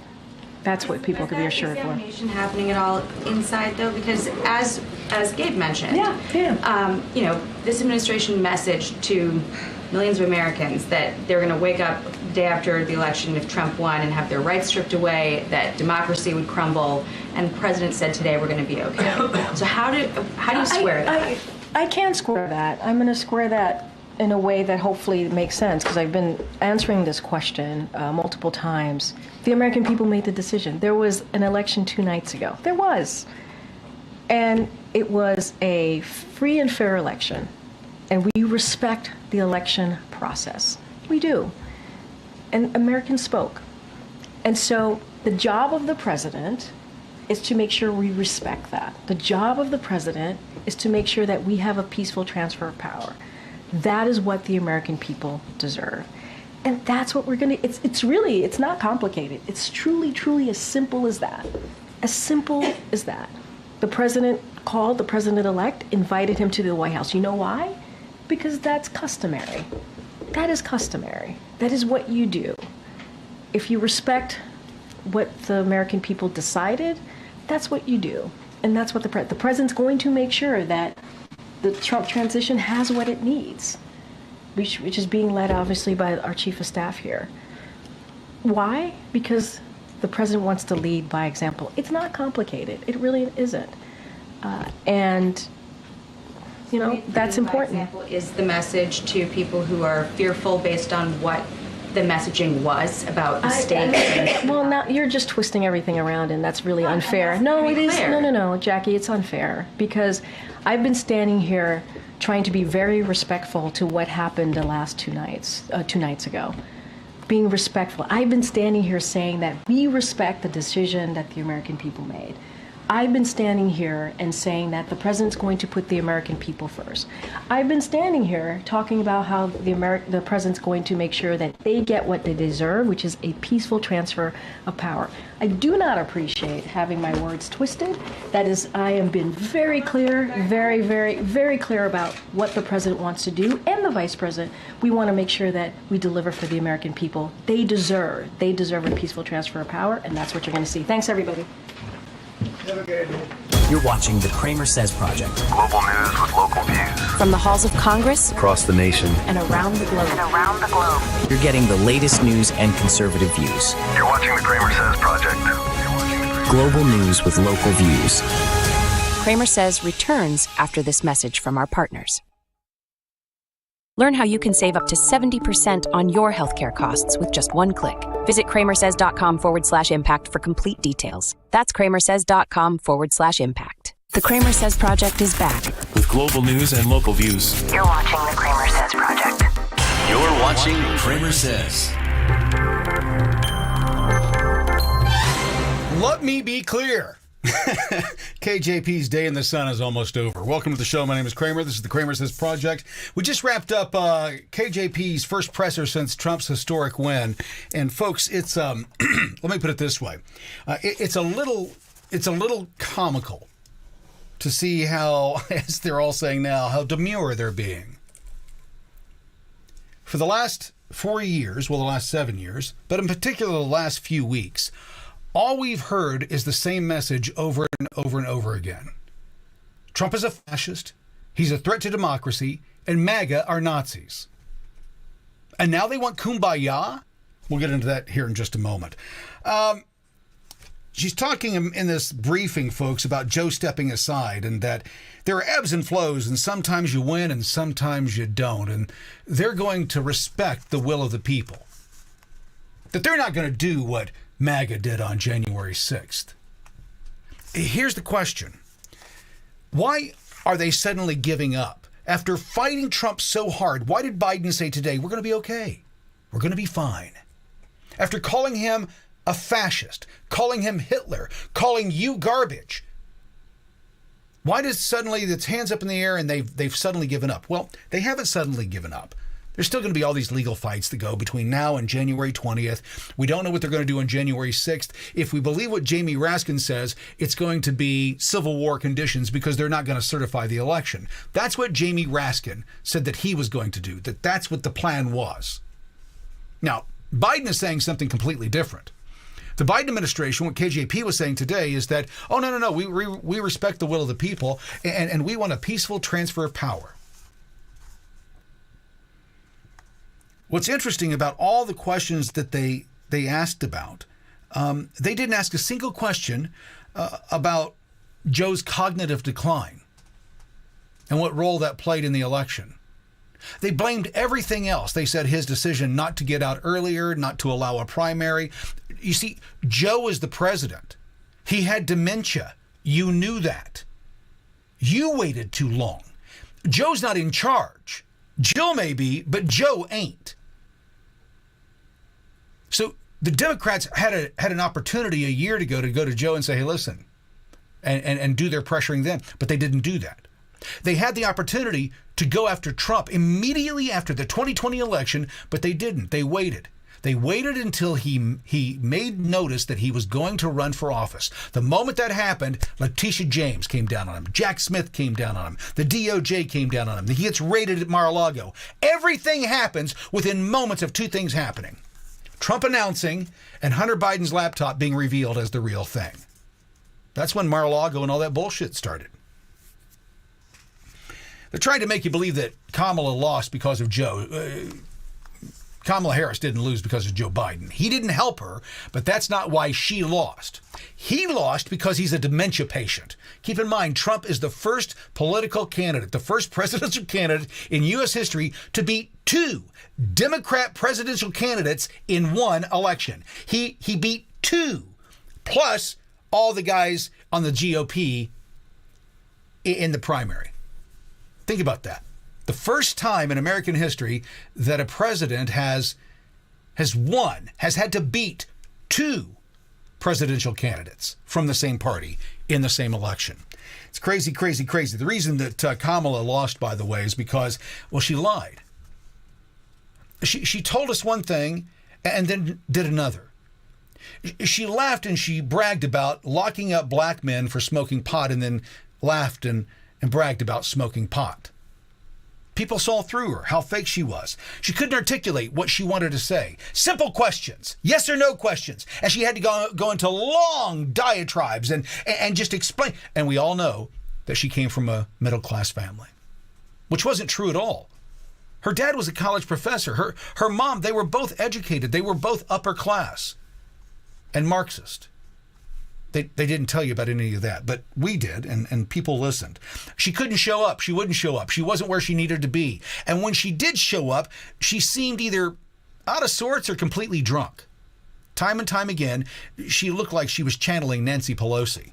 That's what people can be assured for. Is examination happening at all inside, though? Because as Gabe mentioned, this administration messaged to millions of Americans that they're going to wake up the day after the election if Trump won and have their rights stripped away, that democracy would crumble, and the president said today we're going to be okay. So how do you square that? I can square that. I'm going to square that in a way that hopefully makes sense, because I've been answering this question multiple times. The American people made the decision. There was an election 2 nights ago. There was. And it was a free and fair election. and we respect the election process. We do. And Americans spoke. And so the job of the president is to make sure we respect that. The job of the president is to make sure that we have a peaceful transfer of power. That is what the American people deserve. And that's what we're going to, it's not complicated. It's truly as simple as that. As simple as that. The president called the president-elect, invited him to the White House. You know why? Because that's customary. That is customary. That is what you do. If you respect what the American people decided, that's what you do. And that's what the president's going to make sure that the Trump transition has what it needs, which is being led obviously by our chief of staff here. Why? Because the president wants to lead by example. It's not complicated. It really isn't. And you know, that's important. Example is the message to people who are fearful based on what the messaging was about the stakes. Well, now you're just twisting everything around, and that's really unfair. No, it is. No, Jackie, it's unfair because I've been standing here trying to be very respectful to what happened the last two nights ago. Being respectful. I've been standing here saying that we respect the decision that the American people made. I've been standing here and saying that the president's going to put the American people first. I've been standing here talking about how the president's going to make sure that they get what they deserve, which is a peaceful transfer of power. I do not appreciate having my words twisted. That is, I have been very clear, very clear about what the president wants to do, and the vice president. We want to make sure that we deliver for the American people. They deserve a peaceful transfer of power, and that's what you're going to see. Thanks, everybody. You're watching the KramerSez Project. Global news with local views. From the halls of Congress Across the nation. and around the globe. You're getting the latest news and conservative views. You're watching the KramerSez Project. Global news with local views. KramerSez returns after this message from our partners. Learn how you can save up to 70% on your healthcare costs with just one click. Visit KramerSez.com/impact for complete details. That's KramerSez.com/impact. The KramerSez Project is back. With global news and local views. You're watching the KramerSez Project. You're watching KramerSez. Let me be clear. KJP's day in the sun is almost over. Welcome to the show. My name is Kramer. This is the KramerSez Project. We just wrapped up KJP's first presser since Trump's historic win. And folks, it's let me put it this way. It's a little comical to see how, as they're all saying now, how demure they're being. For the last 4 years, well, the last 7 years, but in particular the last few weeks, all we've heard is the same message over and over and over again. Trump is a fascist, he's a threat to democracy, and MAGA are Nazis. And now they want kumbaya? We'll get into that here in just a moment. She's talking in this briefing, folks, about Joe stepping aside and that there are ebbs and flows, and sometimes you win and sometimes you don't. And they're going to respect the will of the people. That they're not going to do what MAGA did on January 6th. Here's the question. Why are they suddenly giving up? After fighting Trump so hard, why did Biden say today, we're going to be okay? We're going to be fine. After calling him a fascist, calling him Hitler, calling you garbage, why does suddenly it's hands up in the air and they've suddenly given up? Well, they haven't suddenly given up. There's still going to be all these legal fights that go between now and January 20th. We don't know what they're going to do on January 6th. If we believe what Jamie Raskin says, it's going to be Civil War conditions because they're not going to certify the election. That's what Jamie Raskin said that he was going to do, that's what the plan was. Now, Biden is saying something completely different. The Biden administration, what KJP was saying today is that, oh, no, we respect the will of the people and we want a peaceful transfer of power. What's interesting about all the questions that they asked about, they didn't ask a single question about Joe's cognitive decline and what role that played in the election. They blamed everything else. They said his decision not to get out earlier, not to allow a primary. You see, Joe is the president. He had dementia. You knew that. You waited too long. Joe's not in charge. Jill may be, but Joe ain't. So the Democrats had an opportunity a year ago to go to Joe and say, hey, listen, and do their pressuring then, but they didn't do that. They had the opportunity to go after Trump immediately after the 2020 election, but they didn't. They waited. They waited until he made notice that he was going to run for office. The moment that happened, Letitia James came down on him. Jack Smith came down on him. The DOJ came down on him. He gets raided at Mar-a-Lago. Everything happens within moments of two things happening. Trump announcing and Hunter Biden's laptop being revealed as the real thing. That's when Mar-a-Lago and all that bullshit started. They're trying to make you believe that Kamala lost because of Joe. Kamala Harris didn't lose because of Joe Biden. He didn't help her, but that's not why she lost. He lost because he's a dementia patient. Keep in mind, Trump is the first political candidate, the first presidential candidate in U.S. history to beat two Democrat presidential candidates in one election. He beat two, plus all the guys on the GOP in the primary. Think about that. The first time in American history that a president has had to beat two presidential candidates from the same party in the same election. It's crazy, crazy, crazy. The reason that Kamala lost, by the way, is because, well, she lied. She told us one thing and then did another. She laughed and she bragged about locking up black men for smoking pot, and then laughed and bragged about smoking pot. People saw through her, how fake she was. She couldn't articulate what she wanted to say. Simple questions, yes or no questions. And she had to go into long diatribes and just explain. And we all know that she came from a middle-class family, which wasn't true at all. Her dad was a college professor. Her mom, they were both educated. They were both upper class and Marxist. They didn't tell you about any of that, but we did, and people listened. She couldn't show up. She wouldn't show up. She wasn't where she needed to be. And when she did show up, she seemed either out of sorts or completely drunk. Time and time again, she looked like she was channeling Nancy Pelosi,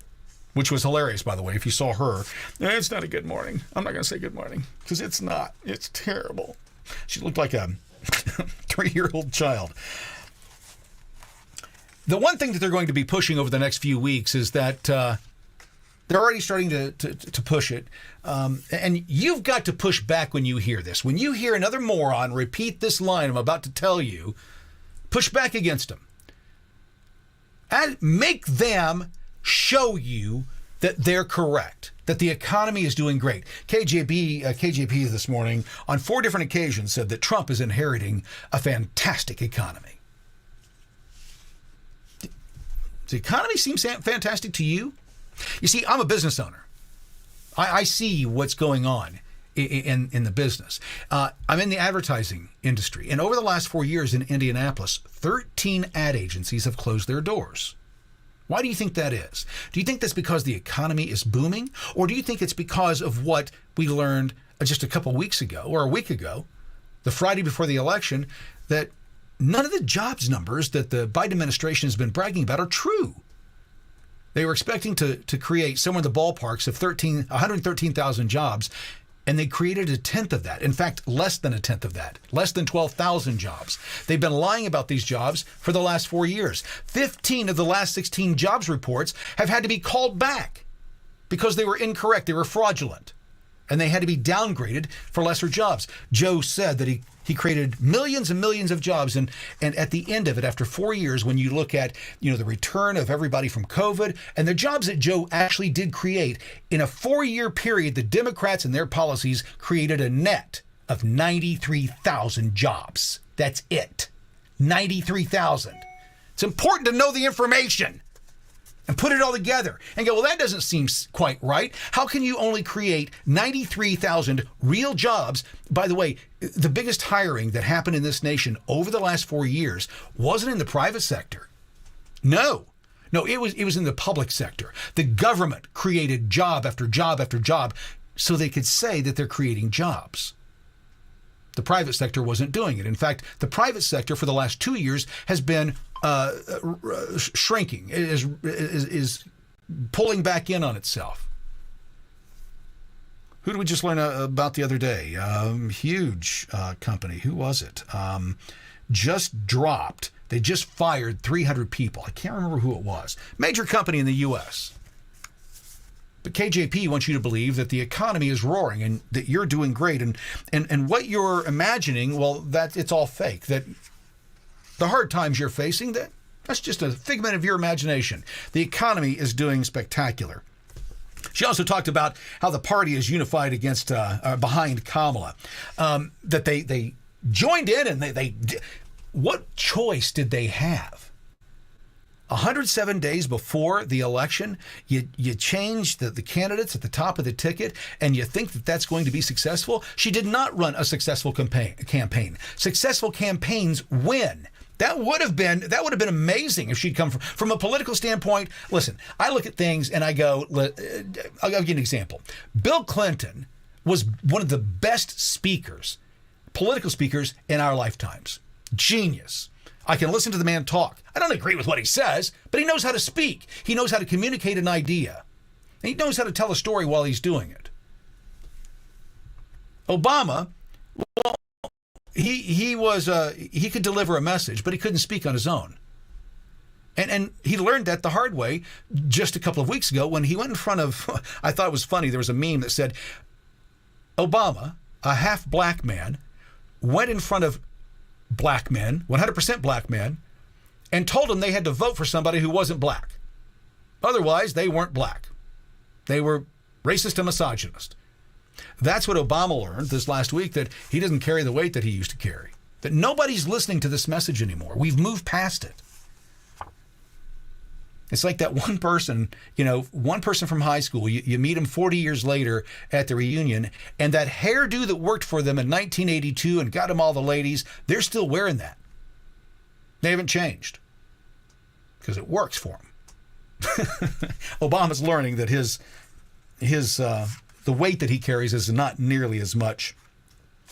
which was hilarious, by the way. If you saw her, it's not a good morning. I'm not going to say good morning, because it's not. It's terrible. She looked like a 3-year-old child. The one thing that they're going to be pushing over the next few weeks is that they're already starting to push it. And you've got to push back when you hear this. When you hear another moron repeat this line I'm about to tell you, push back against them. And make them show you that they're correct, that the economy is doing great. KJP this morning on 4 different occasions said that Trump is inheriting a fantastic economy. Does the economy seem fantastic to you? You see, I'm a business owner. I see what's going on in the business. I'm in the advertising industry. And over the last 4 years in Indianapolis, 13 ad agencies have closed their doors. Why do you think that is? Do you think that's because the economy is booming? Or do you think it's because of what we learned just a couple weeks ago or a week ago, the Friday before the election, that none of the jobs numbers that the Biden administration has been bragging about are true? They were expecting to create somewhere in the ballparks of 113,000 jobs, and they created a tenth of that. In fact, less than a tenth of that, less than 12,000 jobs. They've been lying about these jobs for the last 4 years. 15 of the last 16 jobs reports have had to be called back because they were incorrect. They were fraudulent, and they had to be downgraded for lesser jobs. Joe said that he created millions and millions of jobs, and at the end of it, after 4 years, when you look at the return of everybody from COVID and the jobs that Joe actually did create, in a 4-year period, the Democrats and their policies created a net of 93,000 jobs. That's it. 93,000. It's important to know the information and put it all together and go, well, that doesn't seem quite right. How can you only create 93,000 real jobs? By the way, the biggest hiring that happened in this nation over the last 4 years wasn't in the private sector. No, it was in the public sector. The government created job after job after job so they could say that they're creating jobs. The private sector wasn't doing it. In fact, the private sector for the last 2 years has been shrinking, is pulling back in on itself. Who did we just learn about the other day? Huge company. Who was it? Just dropped. They just fired 300 people. I can't remember who it was. Major company in the U.S. But KJP wants you to believe that the economy is roaring and that you're doing great. And what you're imagining, well, that it's all fake. That the hard times you're facing, that's just a figment of your imagination. The economy is doing spectacular. She also talked about how the party is unified against behind Kamala. That they joined in and they what choice did they have? 107 days before the election, you change the candidates at the top of the ticket, and you think that that's going to be successful? She did not run a successful campaign. Successful campaigns win. That would have been amazing if she'd come from a political standpoint. Listen, I look at things and I go, I'll give you an example. Bill Clinton was one of the best speakers, political speakers in our lifetimes. Genius. I can listen to the man talk. I don't agree with what he says, but he knows how to speak. He knows how to communicate an idea. And he knows how to tell a story while he's doing it. Obama, well, he could deliver a message, but he couldn't speak on his own. And he learned that the hard way just a couple of weeks ago when he went in front of, I thought it was funny, there was a meme that said, Obama, a half black man, went in front of black men, 100% black men, and told them they had to vote for somebody who wasn't black. Otherwise, they weren't black. They were racist and misogynist. That's what Obama learned this last week, that he doesn't carry the weight that he used to carry. That nobody's listening to this message anymore. We've moved past it. It's like that one person from high school, you meet him 40 years later at the reunion, and that hairdo that worked for them in 1982 and got them all the ladies, they're still wearing that. They haven't changed because it works for them. Obama's learning that the weight that he carries is not nearly as much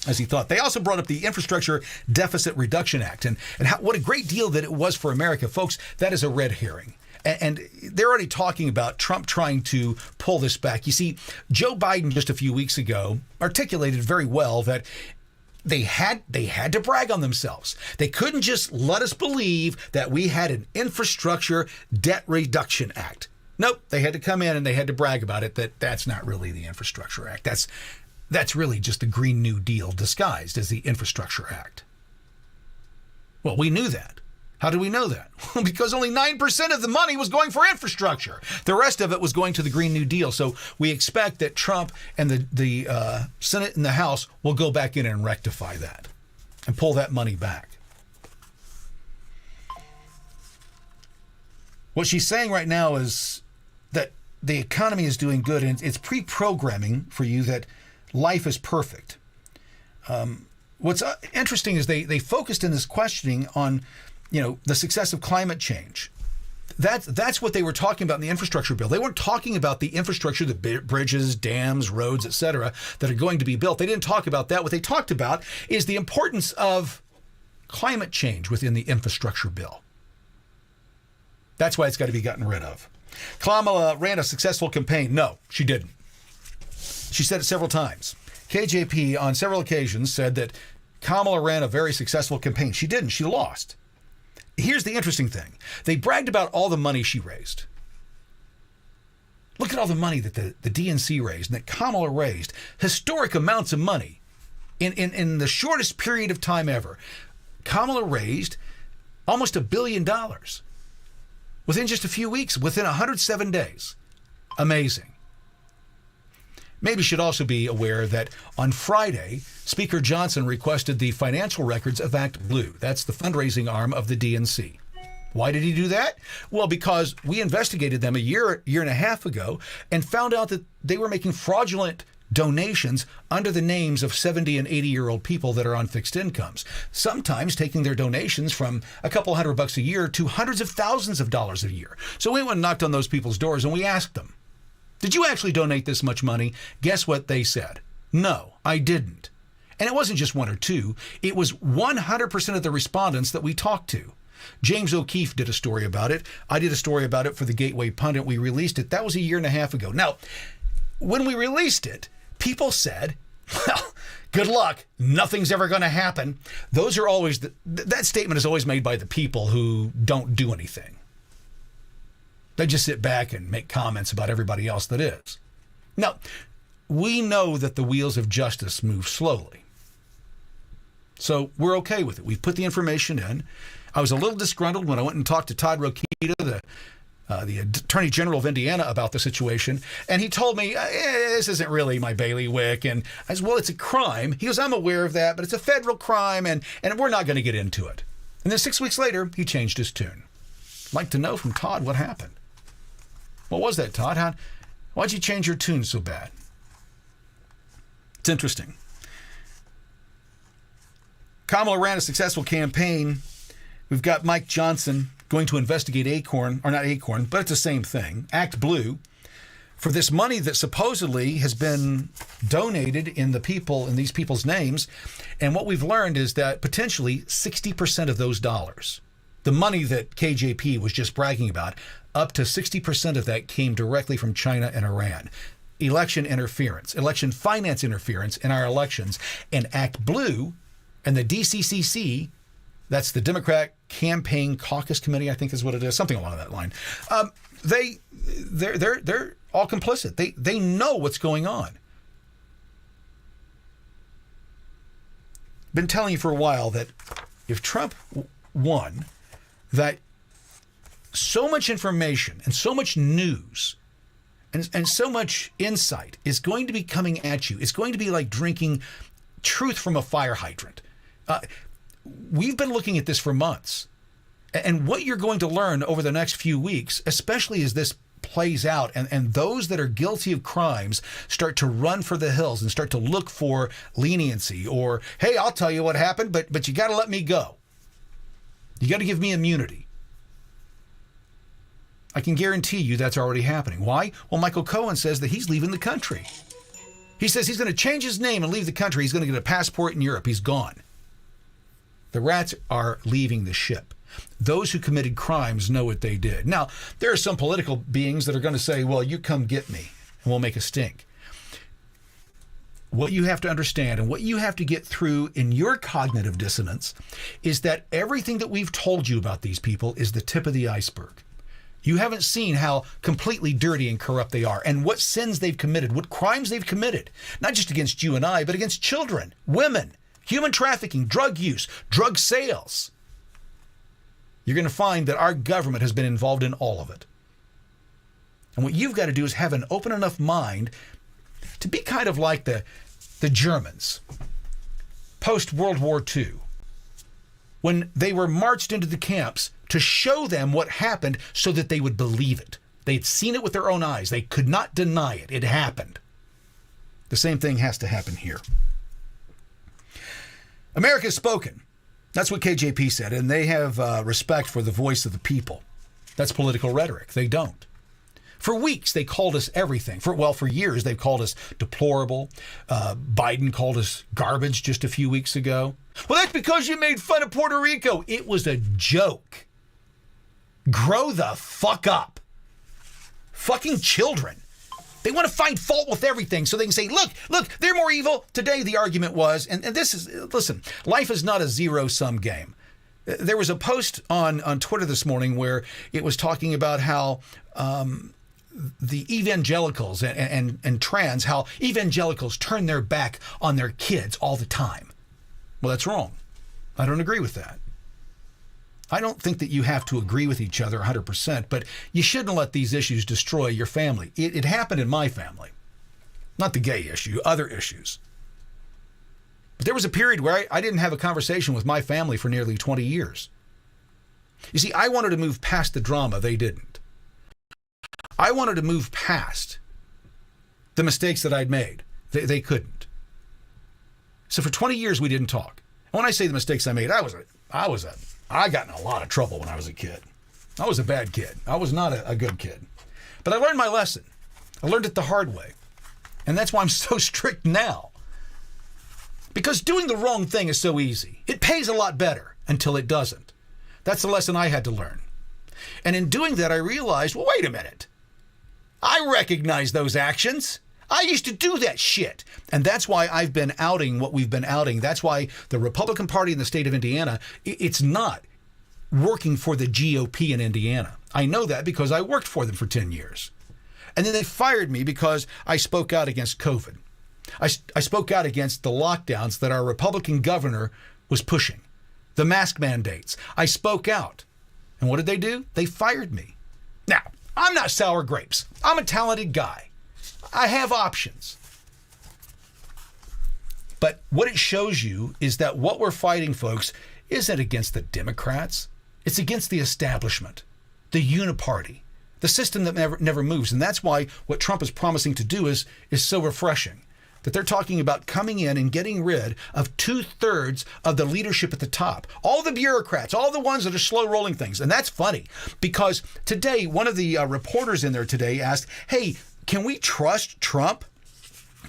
as he thought. They also brought up the Infrastructure Deficit Reduction Act and what a great deal that it was for America. Folks, that is a red herring. And they're already talking about Trump trying to pull this back. You see, Joe Biden just a few weeks ago articulated very well that they had to brag on themselves. They couldn't just let us believe that we had an Infrastructure Debt Reduction Act. Nope, they had to come in and they had to brag about it, that's not really the Infrastructure Act. That's really just the Green New Deal disguised as the Infrastructure Act. Well, we knew that. How do we know that? Well, because only 9% of the money was going for infrastructure. The rest of it was going to the Green New Deal. So we expect that Trump and the Senate and the House will go back in and rectify that and pull that money back. What she's saying right now is that the economy is doing good, and it's pre-programming for you that life is perfect. What's interesting is they focused in this questioning on the success of climate change. That's what they were talking about in the infrastructure bill. They weren't talking about the infrastructure, the bridges, dams, roads, etc., that are going to be built. They didn't talk about that. What they talked about is the importance of climate change within the infrastructure bill. That's why it's got to be gotten rid of. Kamala ran a successful campaign. No, she didn't. She said it several times. KJP on several occasions said that Kamala ran a very successful campaign. She didn't. She lost. Here's the interesting thing. They bragged about all the money she raised. Look at all the money that the DNC raised and that Kamala raised. Historic amounts of money in the shortest period of time ever. Kamala raised almost $1 billion within just a few weeks, within 107 days. Amazing. Maybe you should also be aware that on Friday, Speaker Johnson requested the financial records of Act Blue. That's the fundraising arm of the DNC. Why did he do that? Well, because we investigated them a year and a half ago and found out that they were making fraudulent donations under the names of 70 and 80-year-old people that are on fixed incomes, sometimes taking their donations from a couple $100 a year to hundreds of thousands of dollars a year. So we went and knocked on those people's doors and we asked them, did you actually donate this much money? Guess what they said? No, I didn't. And it wasn't just one or two. It was 100% of the respondents that we talked to. James O'Keefe did a story about it. I did a story about it for the Gateway Pundit. We released it. That was a year and a half ago. Now, when we released it, people said, well, good luck. Nothing's ever going to happen. Those are always, that statement is always made by the people who don't do anything. They just sit back and make comments about everybody else that is. Now, we know that the wheels of justice move slowly. So we're okay with it. We've put the information in. I was a little disgruntled when I went and talked to Todd Rokita, the Attorney General of Indiana, about the situation. And he told me, this isn't really my bailiwick. And I said, well, it's a crime. He goes, I'm aware of that, but it's a federal crime, and we're not going to get into it. And then 6 weeks later, he changed his tune. I'd like to know from Todd what happened. What was that, Todd? Why'd you change your tune so bad? It's interesting. Kamala ran a successful campaign. We've got Mike Johnson going to investigate Acorn, or not Acorn, but it's the same thing, Act Blue, for this money that supposedly has been donated in these people's names. And what we've learned is that potentially 60% of those dollars, the money that KJP was just bragging about, up to 60% of that came directly from China and Iran. Election interference, election finance interference in our elections. And Act Blue and the DCCC, that's the Democrat Campaign Caucus Committee, I think is what it is, something along that line. They're all complicit. They know what's going on. Been telling you for a while that if Trump won, that so much information and so much news and so much insight is going to be coming at you. It's going to be like drinking truth from a fire hydrant. We've been looking at this for months. And what you're going to learn over the next few weeks, especially as this plays out and those that are guilty of crimes start to run for the hills and start to look for leniency or, hey, I'll tell you what happened, but you got to let me go. You got to give me immunity. I can guarantee you that's already happening. Why? Well, Michael Cohen says that he's leaving the country. He says he's going to change his name and leave the country. He's going to get a passport in Europe. He's gone. The rats are leaving the ship. Those who committed crimes know what they did. Now, there are some political beings that are going to say, well, you come get me and we'll make a stink. What you have to understand and what you have to get through in your cognitive dissonance is that everything that we've told you about these people is the tip of the iceberg. You haven't seen how completely dirty and corrupt they are and what sins they've committed, what crimes they've committed, not just against you and I, but against children, women, human trafficking, drug use, drug sales. You're going to find that our government has been involved in all of it. And what you've got to do is have an open enough mind to be kind of like the Germans post-World War II, when they were marched into the camps to show them what happened so that they would believe it. They'd seen it with their own eyes. They could not deny it. It happened. The same thing has to happen here. America's spoken. That's what KJP said, and they have respect for the voice of the people. That's political rhetoric. They don't. For weeks, they called us everything. For years, they've called us deplorable. Biden called us garbage just a few weeks ago. Well, that's because you made fun of Puerto Rico. It was a joke. Grow the fuck up. Fucking children. They want to find fault with everything so they can say, look, they're more evil. Today, the argument was, and this is, listen, life is not a zero-sum game. There was a post on Twitter this morning where it was talking about how the evangelicals and trans, how evangelicals turn their back on their kids all the time. Well, that's wrong. I don't agree with that. I don't think that you have to agree with each other 100%, but you shouldn't let these issues destroy your family. It happened in my family. Not the gay issue, other issues. But there was a period where I didn't have a conversation with my family for nearly 20 years. You see, I wanted to move past the drama. They didn't. I wanted to move past the mistakes that I'd made. They couldn't. So for 20 years, we didn't talk. And when I say the mistakes I made, I got in a lot of trouble when I was a kid. I was a bad kid. I was not a good kid. But I learned my lesson. I learned it the hard way. And that's why I'm so strict now. Because doing the wrong thing is so easy. It pays a lot better until it doesn't. That's the lesson I had to learn. And in doing that, I realized, well, wait a minute. I recognize those actions. I used to do that shit. And that's why I've been outing what we've been outing. That's why the Republican Party in the state of Indiana, it's not working for the GOP in Indiana. I know that because I worked for them for 10 years. And then they fired me because I spoke out against COVID. I spoke out against the lockdowns that our Republican governor was pushing, the mask mandates. I spoke out. And what did they do? They fired me. Now, I'm not sour grapes. I'm a talented guy. I have options. But what it shows you is that what we're fighting, folks, isn't against the Democrats. It's against the establishment, the uniparty, the system that never moves. And that's why what Trump is promising to do is so refreshing. That they're talking about coming in and getting rid of 2/3 of the leadership at the top. All the bureaucrats, all the ones that are slow rolling things. And that's funny because today, one of the reporters in there today asked, hey, can we trust Trump?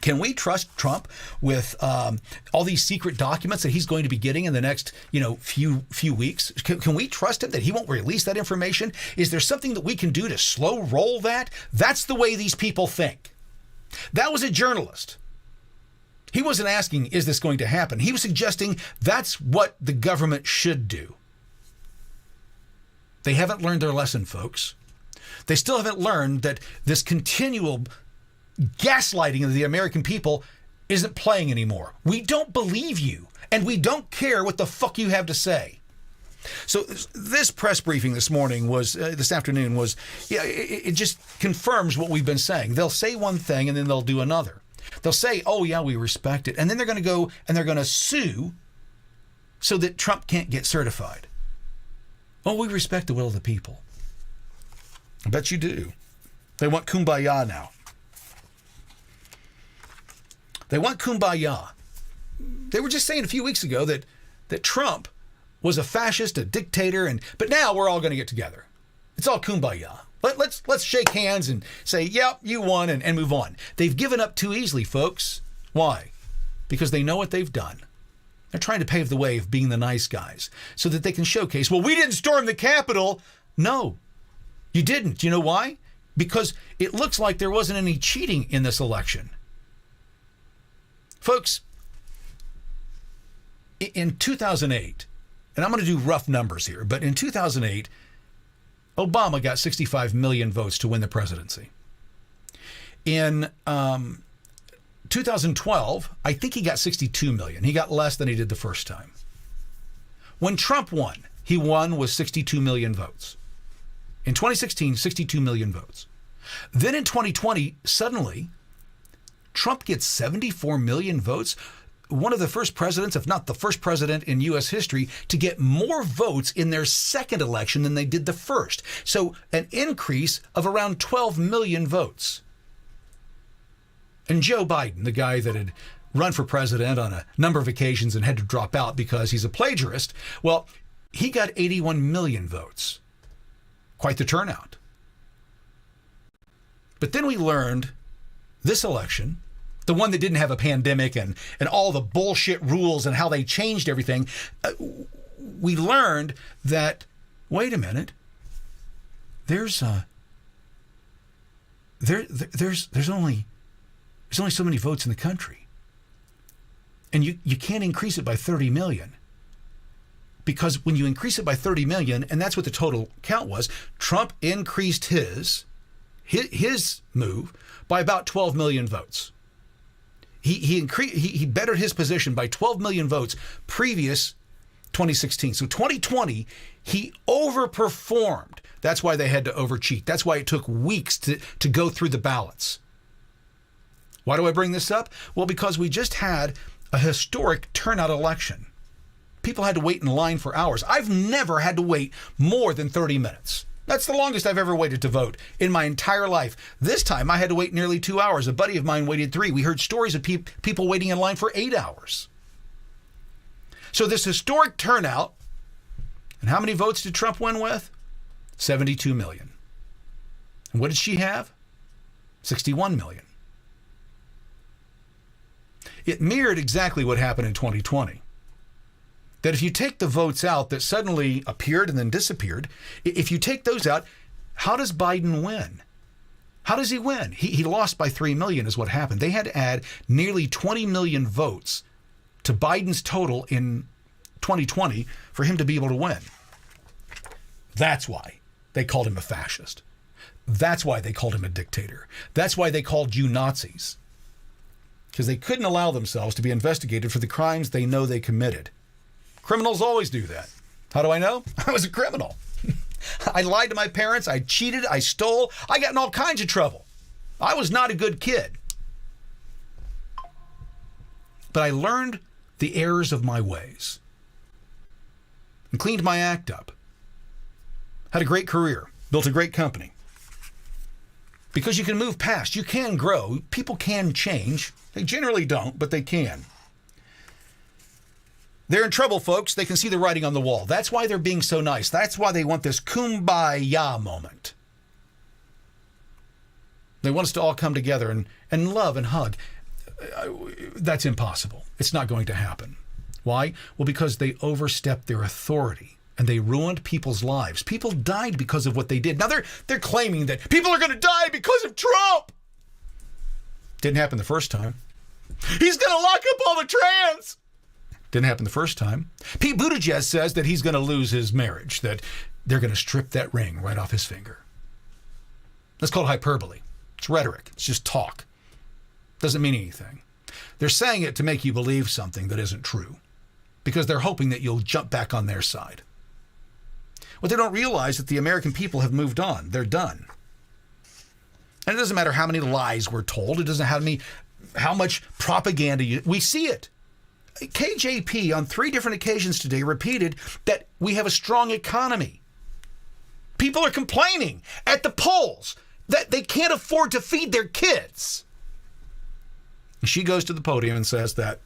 Can we trust Trump with all these secret documents that he's going to be getting in the next, few weeks? Can we trust him that he won't release that information? Is there something that we can do to slow roll that? That's the way these people think. That was a journalist. He wasn't asking, is this going to happen? He was suggesting that's what the government should do. They haven't learned their lesson, folks. They still haven't learned that this continual gaslighting of the American people isn't playing anymore. We don't believe you, and we don't care what the fuck you have to say. So this press briefing this afternoon was, it just confirms what we've been saying. They'll say one thing and then they'll do another. They'll say, oh yeah, we respect it. And then they're going to go and they're going to sue so that Trump can't get certified. Oh, we respect the will of the people. I bet you do. They want kumbaya now. They want kumbaya. They were just saying a few weeks ago that Trump was a fascist, a dictator, but now we're all going to get together. It's all kumbaya. Let's shake hands and say, yep, you won, and move on. They've given up too easily, folks. Why? Because they know what they've done. They're trying to pave the way of being the nice guys so that they can showcase, well, we didn't storm the Capitol. No, you didn't. You know why? Because it looks like there wasn't any cheating in this election. Folks, in 2008, and I'm going to do rough numbers here, but in 2008, Obama got 65 million votes to win the presidency. In 2012, I think he got 62 million. He got less than he did the first time. When Trump won, he won with 62 million votes. In 2016, 62 million votes. Then in 2020, suddenly, Trump gets 74 million votes. One of the first presidents, if not the first president in U.S. history, to get more votes in their second election than they did the first. So an increase of around 12 million votes. And Joe Biden, the guy that had run for president on a number of occasions and had to drop out because he's a plagiarist, well, he got 81 million votes. Quite the turnout. But then we learned this election, the one that didn't have a pandemic and all the bullshit rules and how they changed everything, we learned that, wait a minute, there's only so many votes in the country. And you can't increase it by 30 million. Because when you increase it by 30 million, and that's what the total count was, Trump increased his move by about 12 million votes. He bettered his position by 12 million votes previous 2016. So 2020, he overperformed. That's why they had to overcheat. That's why it took weeks to go through the ballots. Why do I bring this up? Well, because we just had a historic turnout election. People had to wait in line for hours. I've never had to wait more than 30 minutes. That's the longest I've ever waited to vote in my entire life. This time I had to wait nearly 2 hours. A buddy of mine waited 3. We heard stories of people waiting in line for 8 hours. So this historic turnout, and how many votes did Trump win with? 72 million. And what did she have? 61 million. It mirrored exactly what happened in 2020. That if you take the votes out that suddenly appeared and then disappeared, if you take those out, how does Biden win? How does he win? He lost by 3 million is what happened. They had to add nearly 20 million votes to Biden's total in 2020 for him to be able to win. That's why they called him a fascist. That's why they called him a dictator. That's why they called you Nazis. Because they couldn't allow themselves to be investigated for the crimes they know they committed. Criminals always do that. How do I know? I was a criminal. I lied to my parents. I cheated. I stole. I got in all kinds of trouble. I was not a good kid. But I learned the errors of my ways and cleaned my act up. Had a great career. Built a great company. Because you can move past. You can grow. People can change. They generally don't, but they can. They're in trouble, folks. They can see the writing on the wall. That's why they're being so nice. That's why they want this kumbaya moment. They want us to all come together and love and hug. That's impossible. It's not going to happen. Why? Well, because they overstepped their authority and they ruined people's lives. People died because of what they did. Now they're claiming that people are going to die because of Trump. Didn't happen the first time. He's going to lock up all the trans. Didn't happen the first time. Pete Buttigieg says that he's going to lose his marriage, that they're going to strip that ring right off his finger. That's called hyperbole. It's rhetoric. It's just talk. Doesn't mean anything. They're saying it to make you believe something that isn't true because they're hoping that you'll jump back on their side. What they don't realize is that the American people have moved on. They're done. And it doesn't matter how many lies we're told. It doesn't matter how much propaganda we see it. KJP on 3 different occasions today repeated that we have a strong economy. People are complaining at the polls that they can't afford to feed their kids. She goes to the podium and says that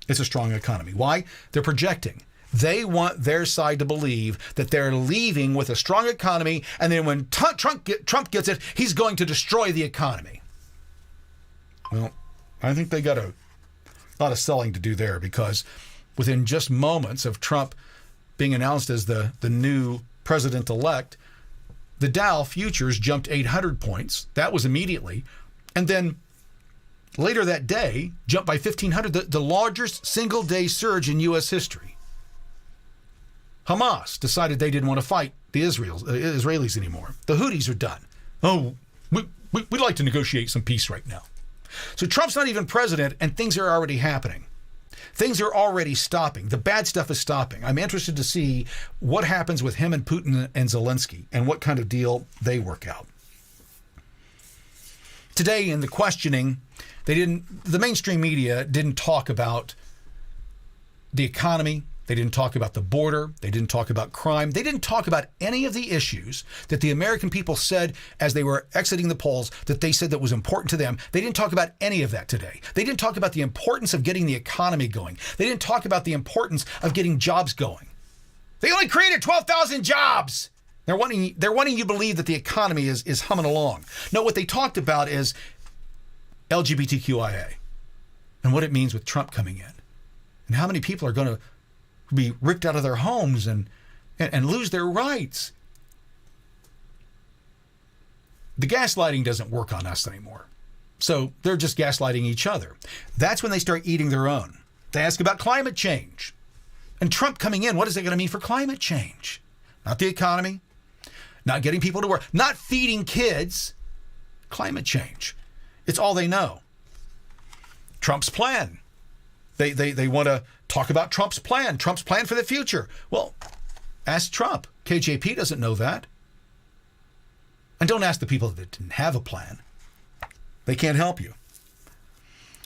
it's a strong economy. Why? They're projecting. They want their side to believe that they're leaving with a strong economy, and then when Trump gets it, he's going to destroy the economy. Well, I think they got a lot of selling to do there, because within just moments of Trump being announced as the new president-elect, the Dow futures jumped 800 points. That was immediately. And then later that day, jumped by 1,500, the largest single-day surge in U.S. history. Hamas decided they didn't want to fight the Israelis anymore. The Houthis are done. Oh, we'd like to negotiate some peace right now. So Trump's not even president, and things are already happening. Things are already stopping. The bad stuff is stopping. I'm interested to see what happens with him and Putin and Zelensky and what kind of deal they work out. Today in the questioning, the mainstream media didn't talk about the economy. They didn't talk about the border. They didn't talk about crime. They didn't talk about any of the issues that the American people said as they were exiting the polls that they said that was important to them. They didn't talk about any of that today. They didn't talk about the importance of getting the economy going. They didn't talk about the importance of getting jobs going. They only created 12,000 jobs. They're wanting you to believe that the economy is humming along. No, what they talked about is LGBTQIA and what it means with Trump coming in and how many people are going to be ripped out of their homes and lose their rights. The gaslighting doesn't work on us anymore. So they're just gaslighting each other. That's when they start eating their own. They ask about climate change. And Trump coming in, what is it going to mean for climate change? Not the economy, not getting people to work, not feeding kids. Climate change. It's all they know. Trump's plan. They want to talk about Trump's plan for the future. Well, ask Trump. KJP doesn't know that. And don't ask the people that didn't have a plan. They can't help you.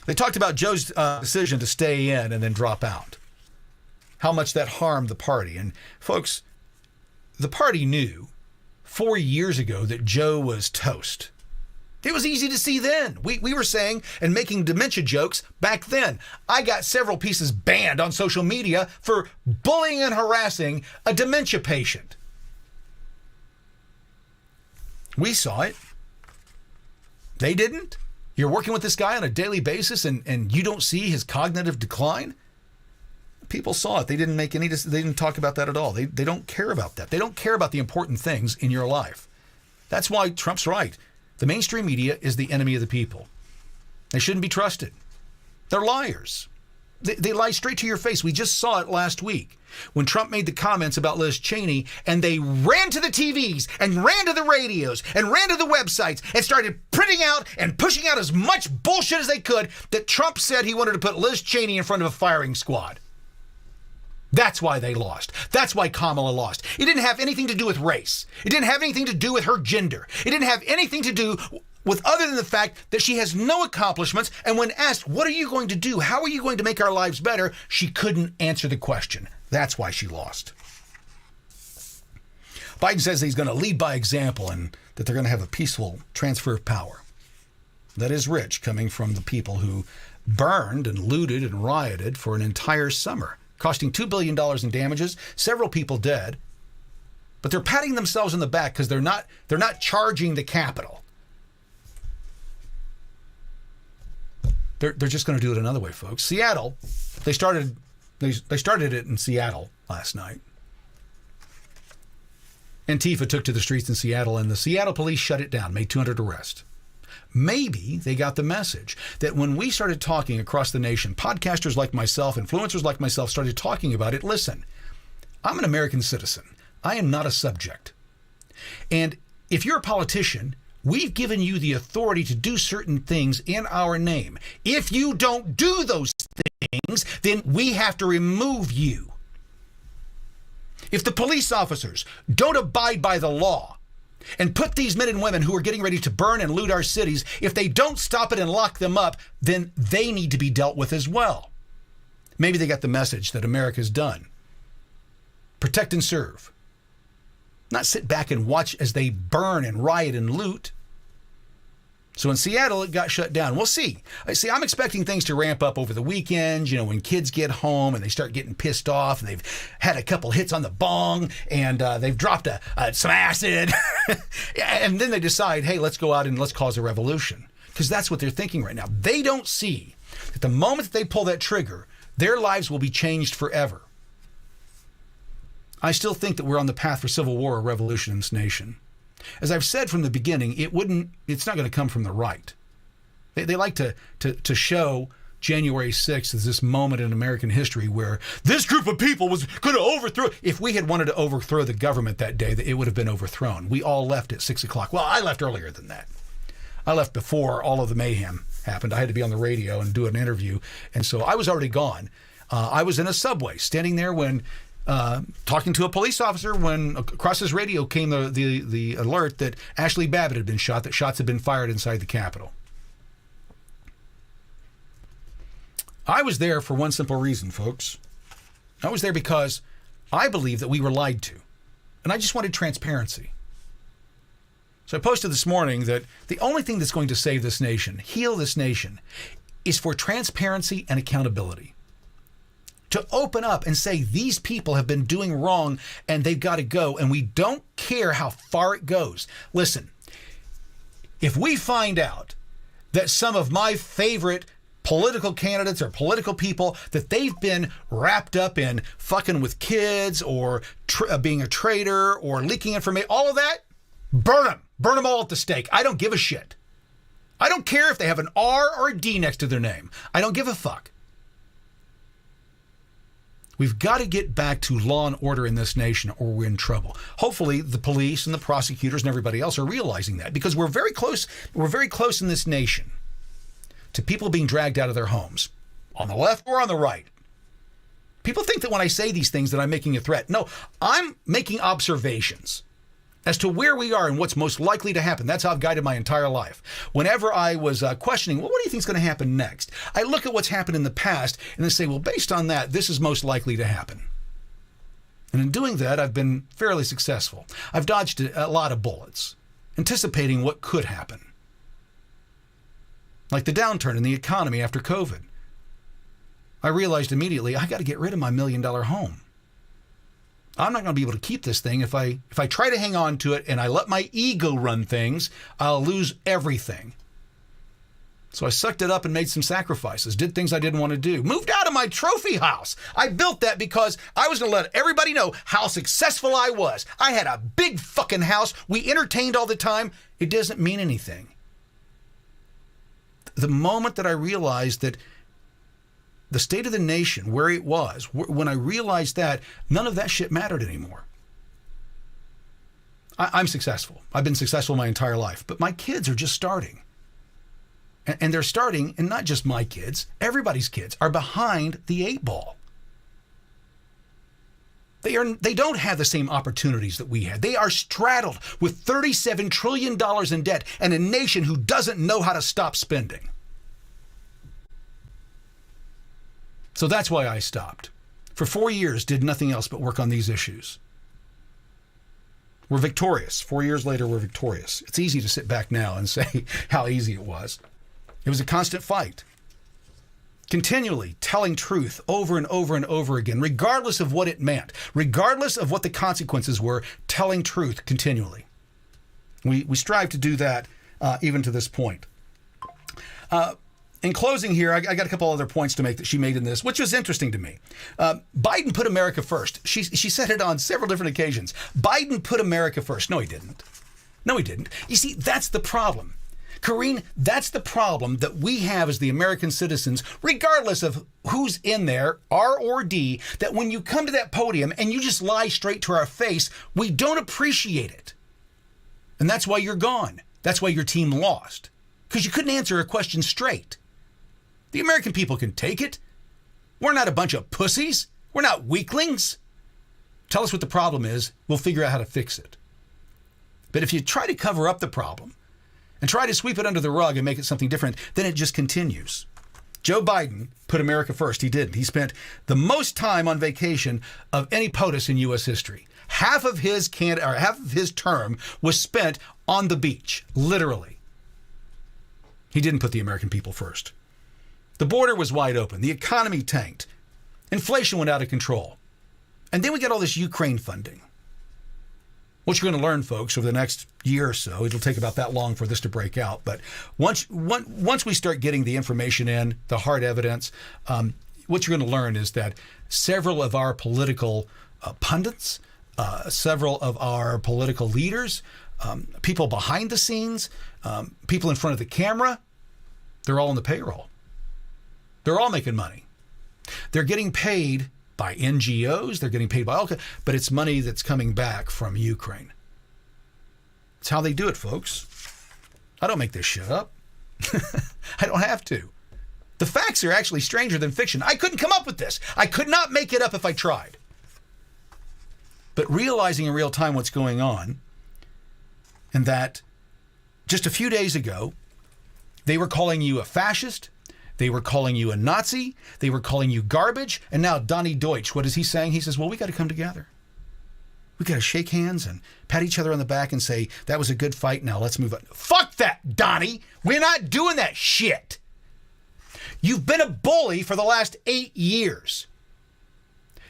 They talked about Joe's decision to stay in and then drop out. How much that harmed the party. And folks, the party knew 4 years ago that Joe was toast. It was easy to see then. We were saying and making dementia jokes back then. I got several pieces banned on social media for bullying and harassing a dementia patient. We saw it. They didn't. You're working with this guy on a daily basis and you don't see his cognitive decline? People saw it. They didn't make they didn't talk about that at all. They don't care about that. They don't care about the important things in your life. That's why Trump's right. The mainstream media is the enemy of the people. They shouldn't be trusted. They're liars. They lie straight to your face. We just saw it last week when Trump made the comments about Liz Cheney, and they ran to the TVs and ran to the radios and ran to the websites and started printing out and pushing out as much bullshit as they could that Trump said he wanted to put Liz Cheney in front of a firing squad. That's why they lost. That's why Kamala lost. It didn't have anything to do with race. It didn't have anything to do with her gender. It didn't have anything to do with other than the fact that she has no accomplishments, and when asked, what are you going to do? How are you going to make our lives better? She couldn't answer the question. That's why she lost. Biden says he's going to lead by example and that they're going to have a peaceful transfer of power. That is rich, coming from the people who burned and looted and rioted for an entire summer, costing $2 billion in damages, several people dead. But they're patting themselves on the back because they're not charging the Capitol. They're just going to do it another way, folks. Seattle, they started it in Seattle last night. Antifa took to the streets in Seattle, and the Seattle police shut it down, made 200 arrests. Maybe they got the message that when we started talking across the nation, podcasters like myself, influencers like myself started talking about it. Listen, I'm an American citizen. I am not a subject. And if you're a politician, we've given you the authority to do certain things in our name. If you don't do those things, then we have to remove you. If the police officers don't abide by the law and put these men and women who are getting ready to burn and loot our cities, if they don't stop it and lock them up, then they need to be dealt with as well. Maybe they got the message that America's done. Protect and serve. Not sit back and watch as they burn and riot and loot. So in Seattle, it got shut down. We'll see. I'm expecting things to ramp up over the weekend, when kids get home and they start getting pissed off and they've had a couple hits on the bong and they've dropped some acid. And then they decide, hey, let's go out and let's cause a revolution. Because that's what they're thinking right now. They don't see that the moment that they pull that trigger, their lives will be changed forever. I still think that we're on the path for civil war or revolution in this nation. As I've said from the beginning, it's not going to come from the right. They like to show January 6th as this moment in American history where this group of people was going to overthrow. If we had wanted to overthrow the government that day, it would have been overthrown. We all left at 6 o'clock. Well, I left earlier than that. I left before all of the mayhem happened. I had to be on the radio and do an interview. And so I was already gone. I was in a subway standing there when talking to a police officer when across his radio came the alert that Ashley Babbitt had been shot, that shots had been fired inside the Capitol. I was there for one simple reason, folks. I was there because I believe that we were lied to, and I just wanted transparency. So I posted this morning that the only thing that's going to save this nation, heal this nation, is for transparency and accountability. To open up and say these people have been doing wrong and they've got to go, and we don't care how far it goes. Listen, if we find out that some of my favorite political candidates or political people, that they've been wrapped up in fucking with kids or being a traitor or leaking information, all of that, burn them all at the stake. I don't give a shit. I don't care if they have an R or a D next to their name. I don't give a fuck. We've got to get back to law and order in this nation or we're in trouble. Hopefully the police and the prosecutors and everybody else are realizing that, because we're very close in this nation to people being dragged out of their homes, on the left or on the right. People think that when I say these things that I'm making a threat. No, I'm making observations as to where we are and what's most likely to happen. That's how I've guided my entire life. Whenever I was questioning, well, what do you think is going to happen next? I look at what's happened in the past and then say, well, based on that, this is most likely to happen. And in doing that, I've been fairly successful. I've dodged a lot of bullets, anticipating what could happen. Like the downturn in the economy after COVID. I realized immediately, I got to get rid of my $1 million home. I'm not going to be able to keep this thing. If I try to hang on to it and I let my ego run things, I'll lose everything. So I sucked it up and made some sacrifices, did things I didn't want to do, moved out of my trophy house. I built that because I was going to let everybody know how successful I was. I had a big fucking house. We entertained all the time. It doesn't mean anything. The moment that I realized that the state of the nation, where it was, when I realized that, none of that shit mattered anymore. I'm successful. I've been successful my entire life, but my kids are just starting. And they're starting, and not just my kids, everybody's kids are behind the 8 ball. They don't have the same opportunities that we had. They are straddled with $37 trillion in debt and a nation who doesn't know how to stop spending. So that's why I stopped. For 4 years, did nothing else but work on these issues. We're victorious. 4 years later, we're victorious. It's easy to sit back now and say how easy it was. It was a constant fight. Continually telling truth over and over and over again, regardless of what it meant, regardless of what the consequences were, telling truth continually. We strive to do that even to this point. In closing here, I got a couple other points to make that she made in this, which was interesting to me. Biden put America first. She said it on several different occasions. Biden put America first. No, he didn't. No, he didn't. You see, that's the problem. Karine, that's the problem that we have as the American citizens, regardless of who's in there, R or D, that when you come to that podium and you just lie straight to our face, we don't appreciate it. And that's why you're gone. That's why your team lost. Because you couldn't answer a question straight. The American people can take it. We're not a bunch of pussies. We're not weaklings. Tell us what the problem is. We'll figure out how to fix it. But if you try to cover up the problem and try to sweep it under the rug and make it something different, then it just continues. Joe Biden put America first. He didn't. He spent the most time on vacation of any POTUS in U.S. history. Half of his term was spent on the beach, literally. He didn't put the American people first. The border was wide open. The economy tanked. Inflation went out of control. And then we got all this Ukraine funding. What you're going to learn, folks, over the next year or so, it'll take about that long for this to break out. But once we start getting the information in, the hard evidence, what you're going to learn is that several of our political pundits, several of our political leaders, people behind the scenes, people in front of the camera, they're all on the payroll. They're all making money. They're getting paid by NGOs, they're getting paid by all, but it's money that's coming back from Ukraine. It's how they do it, folks. I don't make this shit up. I don't have to. The facts are actually stranger than fiction. I couldn't come up with this. I could not make it up if I tried. But realizing in real time what's going on, and that just a few days ago, they were calling you a fascist, they were calling you a Nazi. They were calling you garbage. And now Donnie Deutsch, what is he saying? He says, well, we got to come together. We got to shake hands and pat each other on the back and say, that was a good fight. Now let's move on. Fuck that, Donnie. We're not doing that shit. You've been a bully for the last 8 years.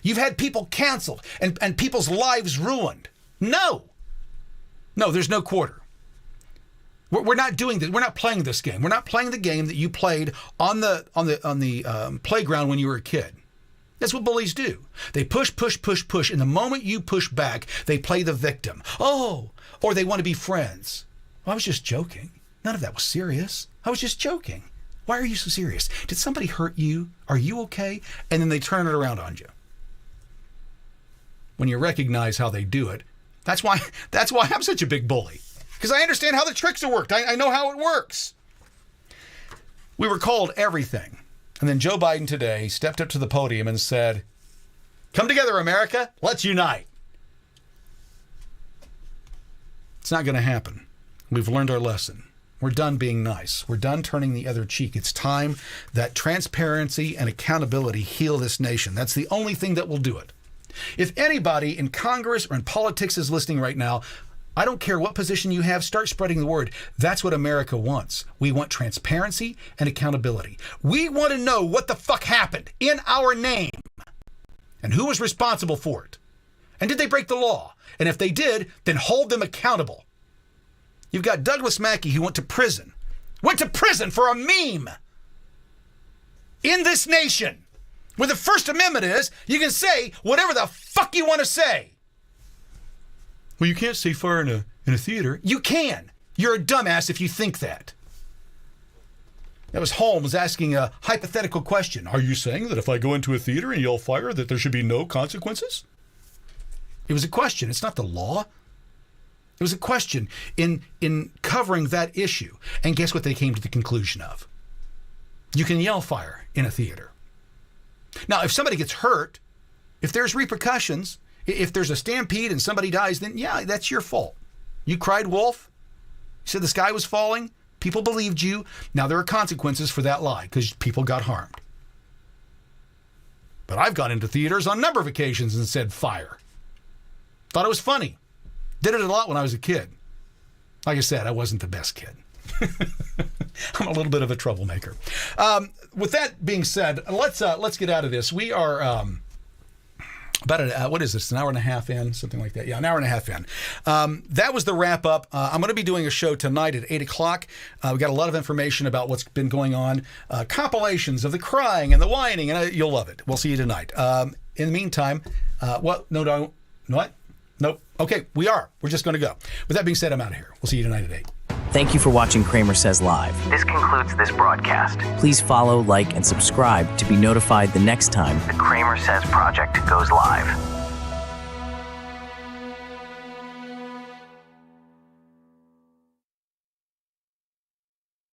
You've had people canceled and people's lives ruined. No, there's no quarter. We're not doing this. We're not playing this game. We're not playing the game that you played on the playground when you were a kid. That's what bullies do. They push, and the moment you push back, they play the victim. Oh, or they want to be friends. Well, I was just joking. None of that was serious. I was just joking. Why are you so serious? Did somebody hurt you? Are you okay? And then they turn it around on you. When you recognize how they do it, that's why I'm such a big bully. Because I understand how the tricks are worked. I know how it works. We were called everything. And then Joe Biden today stepped up to the podium and said, come together, America. Let's unite. It's not going to happen. We've learned our lesson. We're done being nice. We're done turning the other cheek. It's time that transparency and accountability heal this nation. That's the only thing that will do it. If anybody in Congress or in politics is listening right now, I don't care what position you have, start spreading the word. That's what America wants. We want transparency and accountability. We want to know what the fuck happened in our name and who was responsible for it. And did they break the law? And if they did, then hold them accountable. You've got Douglas Mackey who went to prison for a meme in this nation where the First Amendment is you can say whatever the fuck you want to say. Well, you can't say fire in a theater. You can. You're a dumbass if you think that. That was Holmes asking a hypothetical question. Are you saying that if I go into a theater and yell fire, that there should be no consequences? It was a question. It's not the law. It was a question in covering that issue. And guess what they came to the conclusion of? You can yell fire in a theater. Now, if somebody gets hurt, if there's repercussions, if there's a stampede and somebody dies, then yeah, that's your fault. You cried wolf. You said the sky was falling. People believed you. Now there are consequences for that lie because people got harmed. But I've gone into theaters on a number of occasions and said fire. Thought it was funny. Did it a lot when I was a kid. Like I said, I wasn't the best kid. I'm a little bit of a troublemaker. With that being said, let's get out of this. We are about what is this? An hour and a half in, something like that. Yeah, an hour and a half in. That was the wrap up. I'm going to be doing a show tonight at 8 o'clock. We got a lot of information about what's been going on, compilations of the crying and the whining, and you'll love it. We'll see you tonight. In the meantime, what? No, don't. What? Nope. Okay, we're just going to go. With that being said, I'm out of here. We'll see you tonight at 8. Thank you for watching Kramer Says Live. This concludes this broadcast. Please follow, like, and subscribe to be notified the next time The Kramer Says Project goes live.